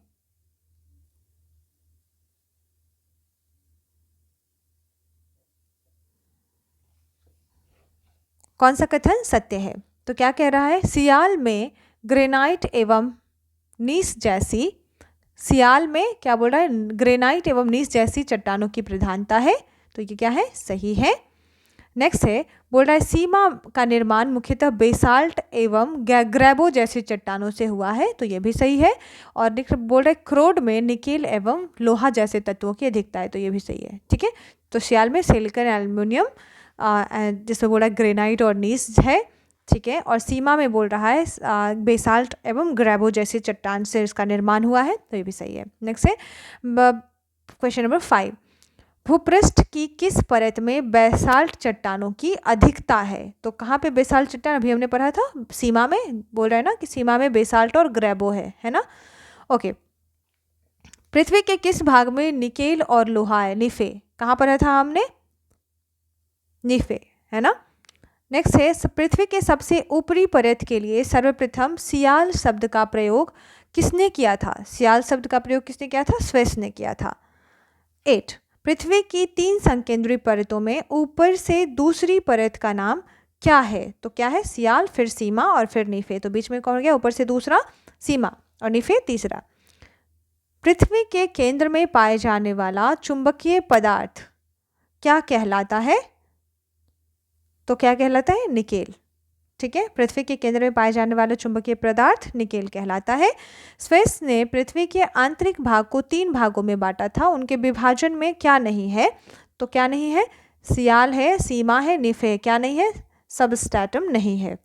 कौन सा कथन सत्य है? तो क्या कह रहा है? सियाल में ग्रेनाइट एवं नीस जैसी, सियाल में क्या बोल रहा है? ग्रेनाइट एवं नीस जैसी चट्टानों की प्रधानता है, तो ये क्या है? सही है। नेक्स्ट है, बोल रहा है सीमा का निर्माण मुख्यतः बेसाल्ट एवं ग्रेबो जैसी चट्टानों से हुआ है, तो ये भी सही है। और नेक्स्ट बोल रहा है क्रोड में निकेल एवं लोहा जैसे तत्वों की अधिकता है, तो ये भी सही है। ठीक है, तो सियाल में सिलिकॉन, एल्युमिनियम, जिसमें बोल रहा है ग्रेनाइट और नीस है। ठीक है, और सीमा में बोल रहा है बेसाल्ट एवं ग्रेबो जैसी चट्टान से इसका निर्माण हुआ है, तो ये भी सही है। नेक्स्ट है क्वेश्चन नंबर 5, भूपृष्ठ की किस परत में बेसाल्ट चट्टानों की अधिकता है? तो कहाँ पे बेसाल्ट चट्टान? अभी हमने पढ़ा था सीमा में, बोल रहा है ना कि सीमा में बेसाल्ट और ग्रेबो है ना। ओके, पृथ्वी के किस भाग में निकेल और लोहा है? नीफे, कहाँ पढ़ा था हमने? नीफे, है ना। नेक्स्ट है, पृथ्वी के सबसे ऊपरी परत के लिए सर्वप्रथम सियाल शब्द का प्रयोग किसने किया था? सियाल शब्द का प्रयोग किसने किया था? स्वेस ने किया था। 8, पृथ्वी की 3 संकेंद्रीय परतों में ऊपर से दूसरी परत का नाम क्या है? तो क्या है? सियाल, फिर सीमा और फिर नीफे, तो बीच में कौन हो गया? ऊपर से दूसरा सीमा और नीफे तीसरा। पृथ्वी के केंद्र में पाए जाने वाला चुंबकीय पदार्थ क्या कहलाता है? तो क्या कहलाता है? निकेल। ठीक है, पृथ्वी के केंद्र में पाए जाने वाला चुंबकीय पदार्थ निकेल कहलाता है। स्वेस ने पृथ्वी के आंतरिक भाग को 3 भागों में बांटा था, उनके विभाजन में क्या नहीं है? तो क्या नहीं है? सियाल है, सीमा है, नीफे है, क्या नहीं है? सबस्ट्रेटम नहीं है।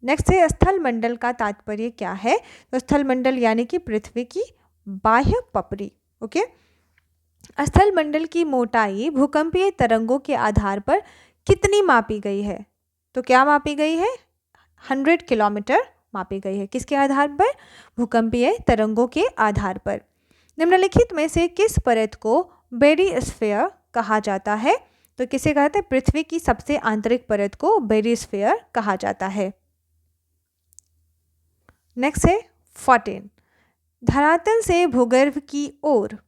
नेक्स्ट है, स्थल मंडल का तात्पर्य क्या है? तो स्थल मंडल यानी कि पृथ्वी की बाह्य पपड़ी। ओके, स्थल मंडल की मोटाई भूकंपीय तरंगों के आधार पर कितनी मापी गई है? तो क्या मापी गई है? 100 किलोमीटर मापी गई है। किसके आधार पर? भूकंपीय तरंगों के आधार पर। निम्नलिखित में से किस परत को बेरिस्फीयर कहा जाता है? तो किसे कहते हैं? पृथ्वी की सबसे आंतरिक परत को बेरिस्फीयर कहा जाता है। नेक्स्ट है 14, धरातल से भूगर्भ की ओर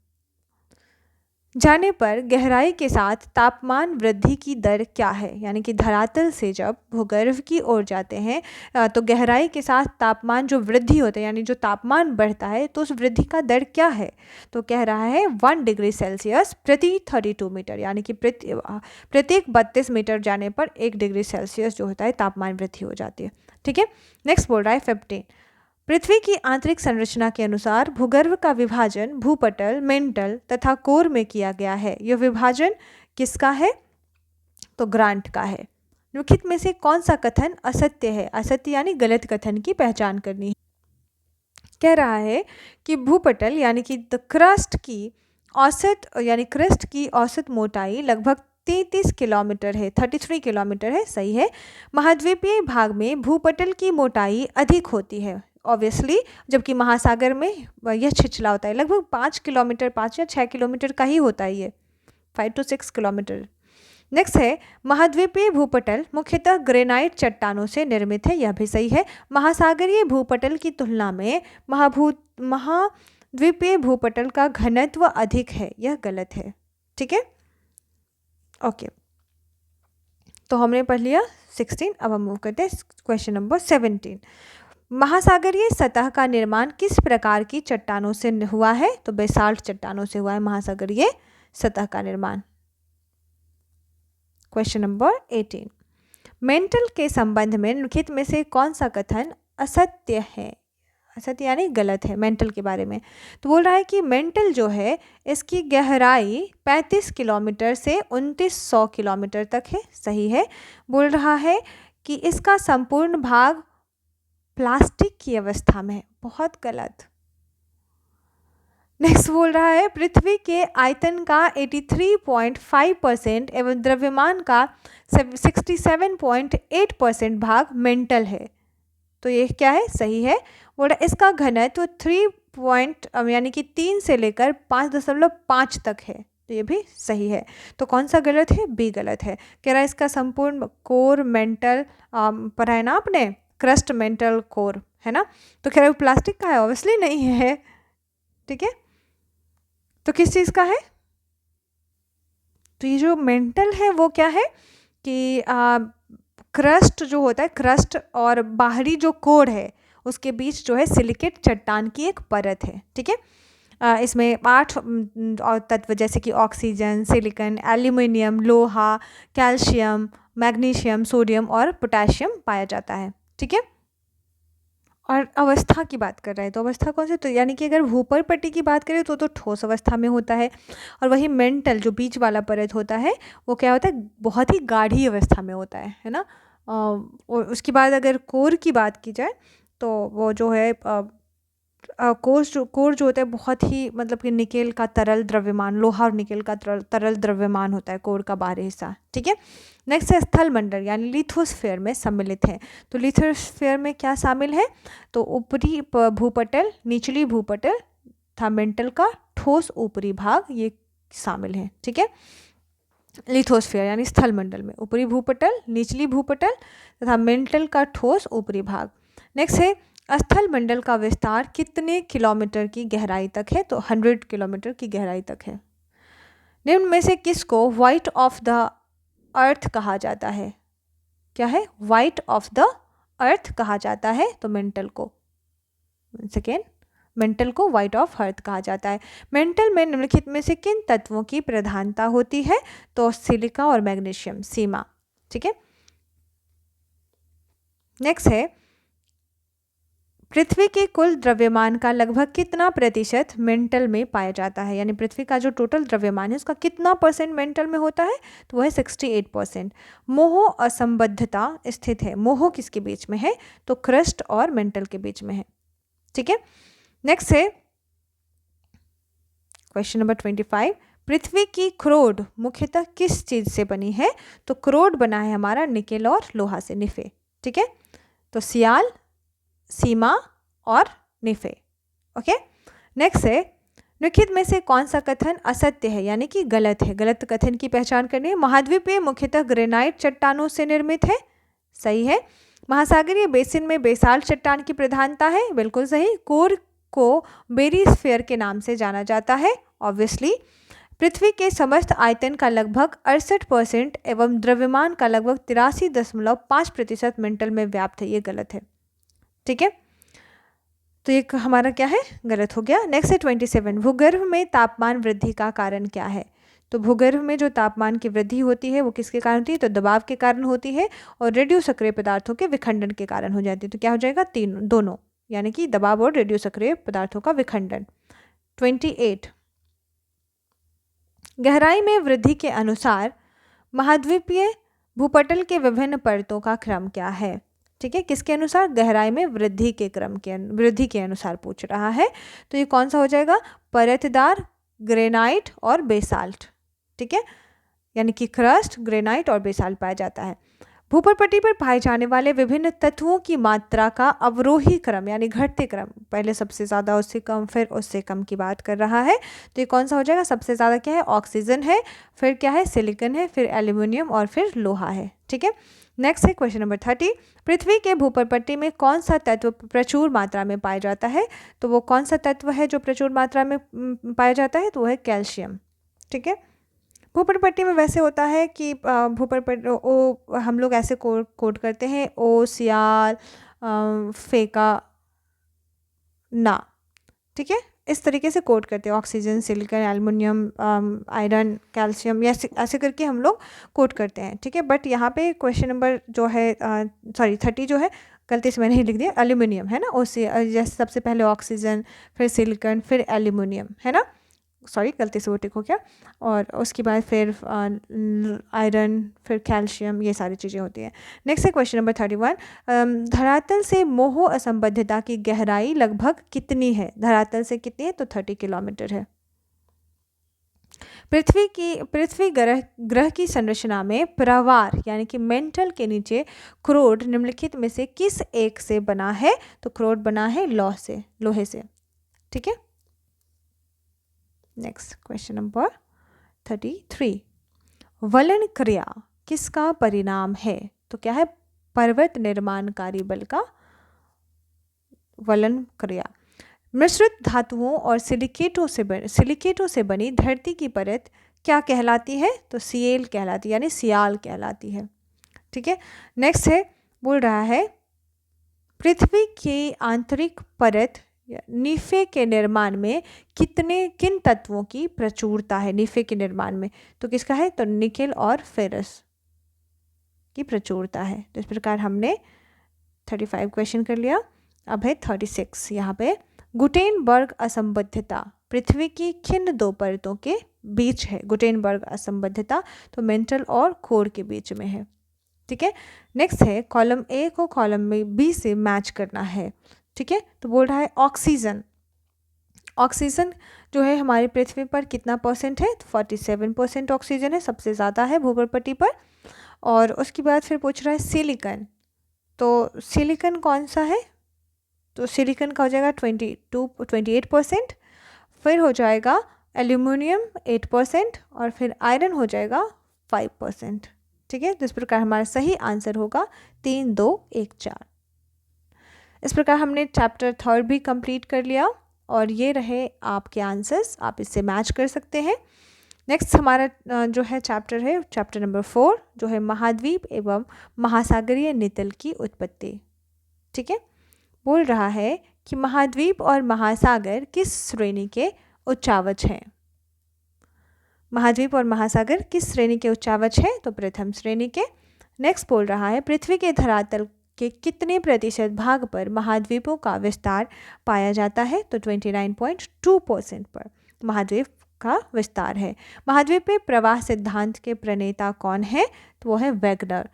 जाने पर गहराई के साथ तापमान वृद्धि की दर क्या है, यानी कि धरातल से जब भूगर्भ की ओर जाते हैं तो गहराई के साथ तापमान जो वृद्धि होता है यानी जो तापमान बढ़ता है तो उस वृद्धि का दर क्या है। तो कह रहा है 1 डिग्री सेल्सियस प्रति 32 मीटर, यानी कि प्रत्येक 32 मीटर जाने पर 1 डिग्री सेल्सियस जो होता है तापमान वृद्धि हो जाती है। ठीक है, नेक्स्ट बोल रहा है 15। पृथ्वी की आंतरिक संरचना के अनुसार भूगर्भ का विभाजन भूपटल, मेंटल तथा कोर में किया गया है। यह विभाजन किसका है? तो ग्रांट का है। निम्नलिखित में से कौन सा कथन असत्य है? असत्य यानी गलत कथन की पहचान करनी है। कह रहा है कि भूपटल यानी कि द क्रस्ट की औसत यानी क्रस्ट की औसत मोटाई लगभग 33 किलोमीटर है, 33 किलोमीटर है। सही है। महाद्वीपीय भाग में भूपटल की मोटाई अधिक होती है ऑब्वियसली, जबकि महासागर में यह छिछला होता है। लगभग 5 किलोमीटर, 5 या 6 किलोमीटर का ही होता है ये, 5 to 6 किलोमीटर। नेक्स्ट है महाद्वीपीय भूपटल मुख्यतः ग्रेनाइट चट्टानों से निर्मित है। यह भी सही है। महासागरीय भूपटल की तुलना में महाद्वीपीय भूपटल का घनत्व अधिक है। यह गलत है। ठीक है, ओके, तो हमने पढ़ लिया 16। अब हम मूव करते हैं क्वेश्चन नंबर 17। महासागरीय सतह का निर्माण किस प्रकार की चट्टानों से हुआ है? तो बेसाल्ट चट्टानों से हुआ है महासागरीय सतह का निर्माण। Question number 18। मेंटल के संबंध में निम्नलिखित में से कौन सा कथन असत्य है? असत्य यानी गलत है मेंटल के बारे में। तो बोल रहा है कि मेंटल जो है इसकी गहराई 35 किलोमीटर से 2900 किलोमीटर तक है। सही है। बोल रहा है कि इसका संपूर्ण भाग प्लास्टिक की अवस्था में है। बहुत गलत। नेक्स्ट बोल रहा है पृथ्वी के आयतन का 83.5% एवं द्रव्यमान का 67.8% भाग मेंटल है। तो ये क्या है? सही है। बोल रहा है इसका घनत्व 3 यानी कि 3 से लेकर 5.5 तक है। तो ये भी सही है। तो कौन सा गलत है? बी गलत है। कह रहा है इसका संपूर्ण कोर मेंटल पढ़ा है ना आपने, क्रस्ट मेंटल कोर, है ना। तो कह रहा है प्लास्टिक का है? ऑब्वियसली नहीं है। ठीक है, तो किस चीज़ का है? तो ये जो मेंटल है वो क्या है कि क्रस्ट जो होता है, क्रस्ट और बाहरी जो कोर है उसके बीच जो है सिलिकेट चट्टान की एक परत है। ठीक है, इसमें 8 तत्व जैसे कि ऑक्सीजन, सिलिकॉन, एल्यूमिनियम, लोहा, कैल्शियम, मैग्नीशियम, सोडियम और पोटेशियम पाया जाता है। ठीक है, और अवस्था की बात कर रहे हैं तो अवस्था कौन सी? तो यानी कि अगर भूपर पट्टी की बात करें तो ठोस अवस्था में होता है, और वही मेंटल जो बीच वाला परत होता है वो क्या होता है? बहुत ही गाढ़ी अवस्था में होता है ना। और उसके बाद अगर कोर की बात की जाए तो वो जो है कोर जो होता है बहुत ही मतलब कि निकेल का तरल द्रव्यमान, लोहा और निकेल का तरल द्रव्यमान होता है कोर का बाहरी हिस्सा। ठीक है, नेक्स्ट है स्थल मंडल यानी लिथोस्फीयर में सम्मिलित है। तो लिथोस्फीयर में क्या शामिल है? तो ऊपरी भूपटल, निचली भूपटल तथा मेंटल का ठोस ऊपरी भाग ये शामिल है। ठीक है, लिथोस्फीयर यानी स्थल मंडल में ऊपरी भूपटल, निचली भूपटल तथा मेंटल का ठोस ऊपरी भाग। नेक्स्ट है स्थल मंडल का विस्तार कितने किलोमीटर की गहराई तक है? तो 100 किलोमीटर की गहराई तक है। निम्न में से किसको व्हाइट ऑफ द अर्थ कहा जाता है? क्या है? व्हाइट ऑफ द अर्थ कहा जाता है। तो मेंटल को, सेकेंड, मेंटल को व्हाइट ऑफ अर्थ कहा जाता है। मेंटल में निम्नलिखित में से किन तत्वों की प्रधानता होती है? तो सिलिका और मैग्नीशियम, सीमा। ठीक है, नेक्स्ट है पृथ्वी के कुल द्रव्यमान का लगभग कितना प्रतिशत मेंटल में पाया जाता है? यानी पृथ्वी का जो टोटल द्रव्यमान है उसका कितना परसेंट मेंटल में होता है? तो वह है 68%। मोह असंबद्धता स्थित है। मोह किसके बीच में है? तो क्रस्ट और मेंटल के बीच में है। ठीक है, नेक्स्ट है क्वेश्चन नंबर 25। पृथ्वी की क्रोड मुख्यतः किस चीज से बनी है? तो क्रोड बना है हमारा निकेल और लोहा से, निफे। ठीक है, तो सियाल, सीमा और निफे। ओके, नेक्स्ट है निम्नलिखित में से कौन सा कथन असत्य है यानी कि गलत है? गलत कथन की पहचान करनी है। महाद्वीपीय मुख्यतः ग्रेनाइट चट्टानों से निर्मित है। सही है। महासागरीय बेसिन में बेसाल्ट चट्टान की प्रधानता है। बिल्कुल सही। कोर को बेरी स्फीयर के नाम से जाना जाता है, ऑब्वियसली। पृथ्वी के समस्त आयतन का लगभग 68% एवं द्रव्यमान का लगभग 83.5% मेंटल में व्याप्त है। ये गलत है, ठीक है, तो ये हमारा क्या है, गलत हो गया। नेक्स्ट है 27, भूगर्भ में तापमान वृद्धि का कारण क्या है। तो भूगर्भ में जो तापमान की वृद्धि होती है वो किसके कारण होती है, तो दबाव के कारण होती है और रेडियो सक्रिय पदार्थों के विखंडन के कारण हो जाती है। तो क्या हो जाएगा, तीनों, दोनों, यानी कि दबाव और रेडियो सक्रिय पदार्थों का विखंडन। 28, गहराई में वृद्धि के अनुसार महाद्वीपीय भूपटल के विभिन्न परतों का क्रम क्या है। ठीक है, किसके अनुसार, गहराई में वृद्धि के क्रम के वृद्धि के अनुसार पूछ रहा है। तो ये कौन सा हो जाएगा, परतदार, ग्रेनाइट और बेसाल्ट। ठीक है, यानी कि क्रस्ट, ग्रेनाइट और बेसाल्ट पाया जाता है। भूपटपट्टी पर पाए जाने वाले विभिन्न तत्वों की मात्रा का अवरोही क्रम यानी घटते क्रम, पहले सबसे ज़्यादा उससे कम फिर उससे कम की बात कर रहा है। तो ये कौन सा हो जाएगा, सबसे ज़्यादा क्या है, ऑक्सीजन है, फिर क्या है, सिलिकॉन है, फिर एल्यूमिनियम और फिर लोहा है। ठीक है, नेक्स्ट है क्वेश्चन नंबर 30, पृथ्वी के भूपटपट्टी में कौन सा तत्व प्रचुर मात्रा में पाया जाता है। तो वो कौन सा तत्व है जो प्रचुर मात्रा में पाया जाता है, तो वो है कैल्शियम। ठीक है, भूपटपट्टी में वैसे होता है कि भूपटपट्टी ओ हम लोग ऐसे कोड करते हैं, ओ सियाल फेका ना। ठीक है, इस तरीके से कोड करते हैं, oxygen, silicon, aluminium, iron, calcium, ऐसे ऐसे करके हम लोग कोड करते हैं। ठीक है, बट यहाँ पे क्वेश्चन नंबर जो है सॉरी 30 जो है, गलती से मैंने ही लिख दिया, एल्यूमिनियम है ना, उससे जैसे सबसे पहले ऑक्सीजन, फिर सिलिकॉन, फिर एल्यूमिनियम है ना, सॉरी गलती से वो टिक हो गया, और उसके बाद फिर आयरन, फिर कैल्शियम, ये सारी चीज़ें होती हैं। नेक्स्ट है क्वेश्चन नंबर 31, धरातल से मोहो असंबद्धता की गहराई लगभग कितनी है। धरातल से कितनी है, तो 30 किलोमीटर है। पृथ्वी ग्रह की संरचना में प्रवार यानी कि मेंटल के नीचे क्रोड निम्नलिखित में से किस एक से बना है। तो क्रोड बना है लोहे से। ठीक है, नेक्स्ट क्वेश्चन नंबर 33, वलन क्रिया किसका परिणाम है। तो क्या है, पर्वत निर्माणकारी बल का वलन क्रिया। मिश्रित धातुओं और सिलिकेटों से बनी धरती की परत क्या कहलाती है। तो सीएल कहलाती है, यानी सियाल कहलाती है। ठीक है, नेक्स्ट है, बोल रहा है पृथ्वी की आंतरिक परत नीफे के निर्माण में किन तत्वों की प्रचुरता है। नीफे के निर्माण में तो किसका है, तो निकेल और फेरस की प्रचुरता है। तो इस प्रकार हमने 35 क्वेश्चन कर लिया। अब है 36, यहाँ पे गुटेनबर्ग असंबद्धता पृथ्वी की किन दो परतों के बीच है। गुटेनबर्ग असंबद्धता तो मेंटल और कोर के बीच में है। ठीक है, नेक्स्ट है कॉलम ए को कॉलम में बी से मैच करना है। ठीक है, तो बोल रहा है ऑक्सीजन जो है हमारी पृथ्वी पर कितना परसेंट है, तो 47% ऑक्सीजन है, सबसे ज़्यादा है भूपटपट्टी पर। और उसके बाद फिर पूछ रहा है सिलिकॉन, तो सिलिकॉन कौन सा है, तो सिलिकॉन का हो जाएगा 28%, फिर हो जाएगा एल्यूमिनियम 8% और फिर आयरन हो जाएगा 5%। ठीक है, तो इस प्रकार हमारा सही आंसर होगा 3, 2, 1, 4। इस प्रकार हमने चैप्टर 3 भी कंप्लीट कर लिया और ये रहे आपके आंसर्स, आप इससे मैच कर सकते हैं। नेक्स्ट हमारा जो है चैप्टर है चैप्टर नंबर 4 जो है महाद्वीप एवं महासागरीय नितल की उत्पत्ति। ठीक है, बोल रहा है कि महाद्वीप और महासागर किस श्रेणी के उच्चावच हैं। महाद्वीप और महासागर किस श्रेणी के उच्चावच हैं, तो प्रथम श्रेणी के। नेक्स्ट बोल रहा है पृथ्वी के धरातल के कितने प्रतिशत भाग पर महाद्वीपों का विस्तार पाया जाता है, तो 29.2% पर महाद्वीप का विस्तार है। महाद्वीपीय प्रवाह सिद्धांत के प्रणेता कौन है, तो वो है वैगनर।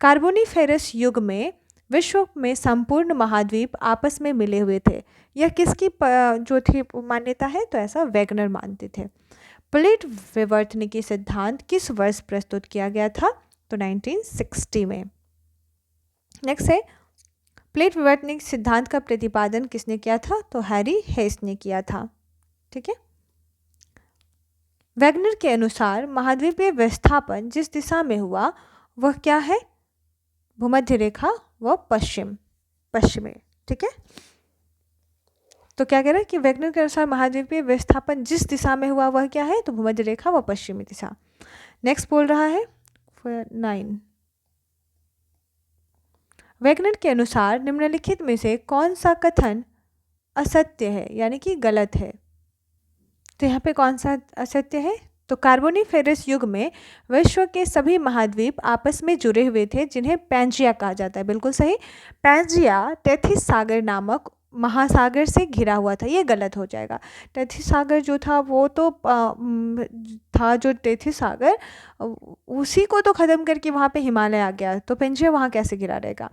कार्बोनिफेरस युग में विश्व में संपूर्ण महाद्वीप आपस में मिले हुए थे, यह किसकी जो थी मान्यता है, तो ऐसा वैगनर मानते थे। प्लेट विवर्तनिकी सिद्धांत किस वर्ष प्रस्तुत किया गया था, तो 1960 में। नेक्स्ट है प्लेट विवर्तनिक सिद्धांत का प्रतिपादन किसने किया था, तो हैरी हेस ने किया था। ठीक है, वैगनर के अनुसार महाद्वीपीय विस्थापन जिस दिशा में हुआ वह क्या है, भूमध्य रेखा व पश्चिमी। ठीक है, तो क्या कह रहा है कि वैज्ञानिक के अनुसार महाद्वीपीय विस्थापन जिस दिशा में हुआ वह क्या है, तो भूमध्य रेखा व पश्चिमी दिशा। नेक्स्ट बोल रहा है 9, वैज्ञानिक के अनुसार निम्नलिखित में से कौन सा कथन असत्य है, यानी कि गलत है। तो यहाँ पे कौन सा असत्य है, तो कार्बोनिफेरस युग में विश्व के सभी महाद्वीप आपस में जुड़े हुए थे जिन्हें पैंजिया कहा जाता है। बिल्कुल सही, पैंजिया टेथिस सागर नामक महासागर से घिरा हुआ था। ये गलत हो जाएगा। टेथिस सागर जो था वो तो था जो टेथिस सागर, उसी को तो ख़त्म करके वहाँ पे हिमालय आ गया, तो पैंजिया वहाँ कैसे घिरा रहेगा।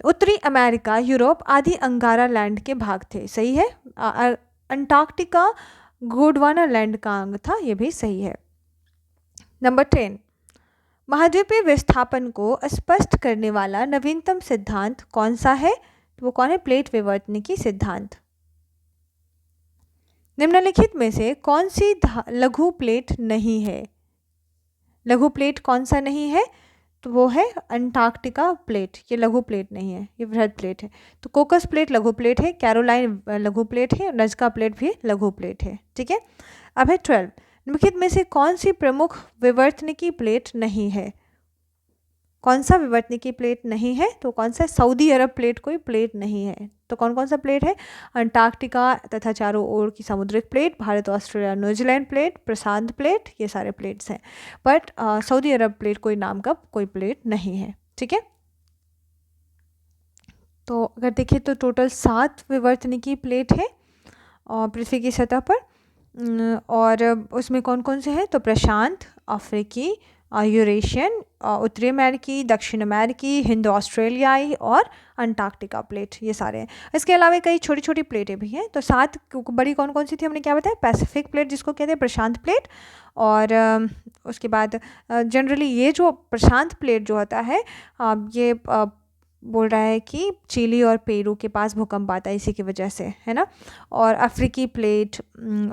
उत्तरी अमेरिका, यूरोप आदि अंगारा लैंड के भाग थे। सही है। अंटार्कटिका गोंडवाना लैंड का अंग था। ये भी सही है। नंबर 10, महाद्वीपीय विस्थापन को स्पष्ट करने वाला नवीनतम सिद्धांत कौन सा है, तो वो कौन है, प्लेट विवर्तनिकी सिद्धांत। निम्नलिखित में से कौन सी लघु प्लेट नहीं है, लघु प्लेट कौन सा नहीं है, तो वो है अंटार्कटिका प्लेट। ये लघु प्लेट नहीं है, ये बृहद प्लेट है। तो कोकस प्लेट लघु प्लेट है, कैरोलाइन लघु प्लेट है, नजका प्लेट भी लघु प्लेट है। ठीक है। अब है 12, निम्नलिखित में से कौन सी प्रमुख विवर्तनिकी प्लेट नहीं है, कौन सा विवर्तनिकी प्लेट नहीं है, तो कौन सा, सऊदी अरब प्लेट कोई प्लेट नहीं है। तो कौन कौन सा प्लेट है, अंटार्कटिका तथा चारों ओर की समुद्रिक plate, Bharat Australia New Zealand plate, प्रशांत प्लेट, ये सारे प्लेट्स हैं। बट सऊदी अरब प्लेट कोई नाम का कोई प्लेट नहीं है। ठीक है। तो अगर देखें तो टोटल 7 विवर्तनिकी प्लेट है पृथ्वी की सतह पर। और उसमें कौन कौन से हैं, तो प्रशांत, अफ्रीकी, यूरेशियन, उत्तरी अमेरिकी, दक्षिण अमेरिकी, हिंद ऑस्ट्रेलियाई और अंटार्कटिका प्लेट, ये सारे हैं। इसके अलावा कई छोटी छोटी प्लेटें भी हैं। तो 7 बड़ी कौन कौन सी थी हमने क्या बताया, पैसिफिक प्लेट जिसको कहते हैं, प्रशांत प्लेट, और उसके बाद जनरली ये जो प्रशांत प्लेट जो होता है ये बोल रहा है कि चिली और पेरू के पास भूकंप आता है इसी की वजह से, है ना। और अफ्रीकी प्लेट,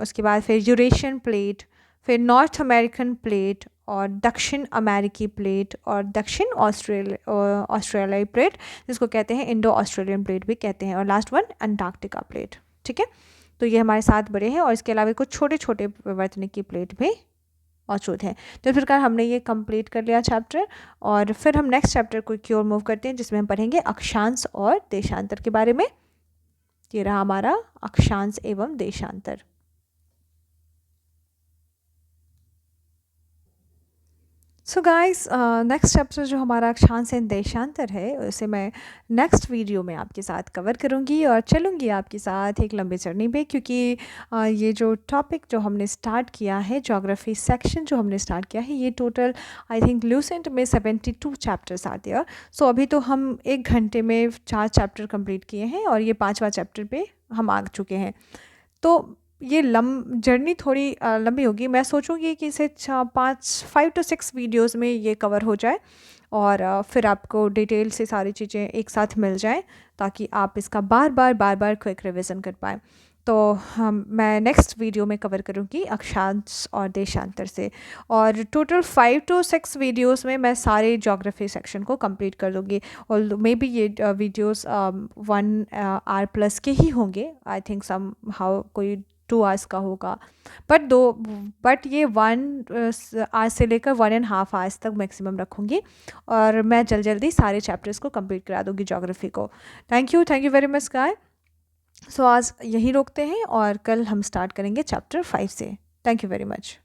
उसके बाद फिर यूरेशियन प्लेट, फिर नॉर्थ अमेरिकन प्लेट और दक्षिण अमेरिकी प्लेट और दक्षिण ऑस्ट्रेलियाई प्लेट जिसको कहते हैं इंडो ऑस्ट्रेलियन प्लेट भी कहते हैं, और लास्ट वन अंटार्कटिका प्लेट। ठीक है। तो ये हमारे 7 बड़े हैं और इसके अलावा कुछ छोटे छोटे विवर्तनिकी प्लेट भी मौजूद हैं। तो फिर हमने ये कंप्लीट कर लिया चैप्टर, और फिर हम नेक्स्ट चैप्टर को की ओर मूव करते हैं जिसमें हम पढ़ेंगे अक्षांश और देशांतर के बारे में। ये रहा हमारा अक्षांश एवं देशांतर। सो गाइस, नेक्स्ट चैप्टर जो हमारा अक्षांश एंड देशांतर है उसे मैं नेक्स्ट वीडियो में आपके साथ कवर करूँगी और चलूँगी आपके साथ एक लंबी जर्नी पे, क्योंकि ये जो टॉपिक जो हमने स्टार्ट किया है, ज्योग्राफी सेक्शन जो हमने स्टार्ट किया है, ये टोटल आई थिंक ल्यूसेंट में 72 चैप्टर्स आते हैं। सो अभी तो हम 1 घंटे में 4 चैप्टर कंप्लीट किए हैं और ये 5वां चैप्टर पे हम आ चुके हैं। तो ये जर्नी थोड़ी लंबी होगी। मैं सोचूंगी कि इसे 5 to 6 वीडियोस में ये कवर हो जाए और फिर आपको डिटेल से सारी चीज़ें एक साथ मिल जाएं ताकि आप इसका बार बार क्विक रिवीजन कर पाएँ। तो मैं नेक्स्ट वीडियो में कवर करूँगी अक्षांश और देशांतर से, और टोटल 5 to 6 वीडियोस में मैं सारे ज्योग्राफी सेक्शन को कंप्लीट कर दूँगी। और मे बी ये वीडियोस 1 hour प्लस के ही होंगे, आई थिंक सम हाउ कोई 2 hours का होगा, बट ये 1 hour से लेकर 1.5 hours तक मैक्सिमम रखूँगी और मैं जल्दी सारे चैप्टर्स को कंप्लीट करा दूँगी ज्योग्राफी को। Thank you very much guy. सो आज यहीं रोकते हैं और कल हम स्टार्ट करेंगे चैप्टर 5 से। Thank you very much.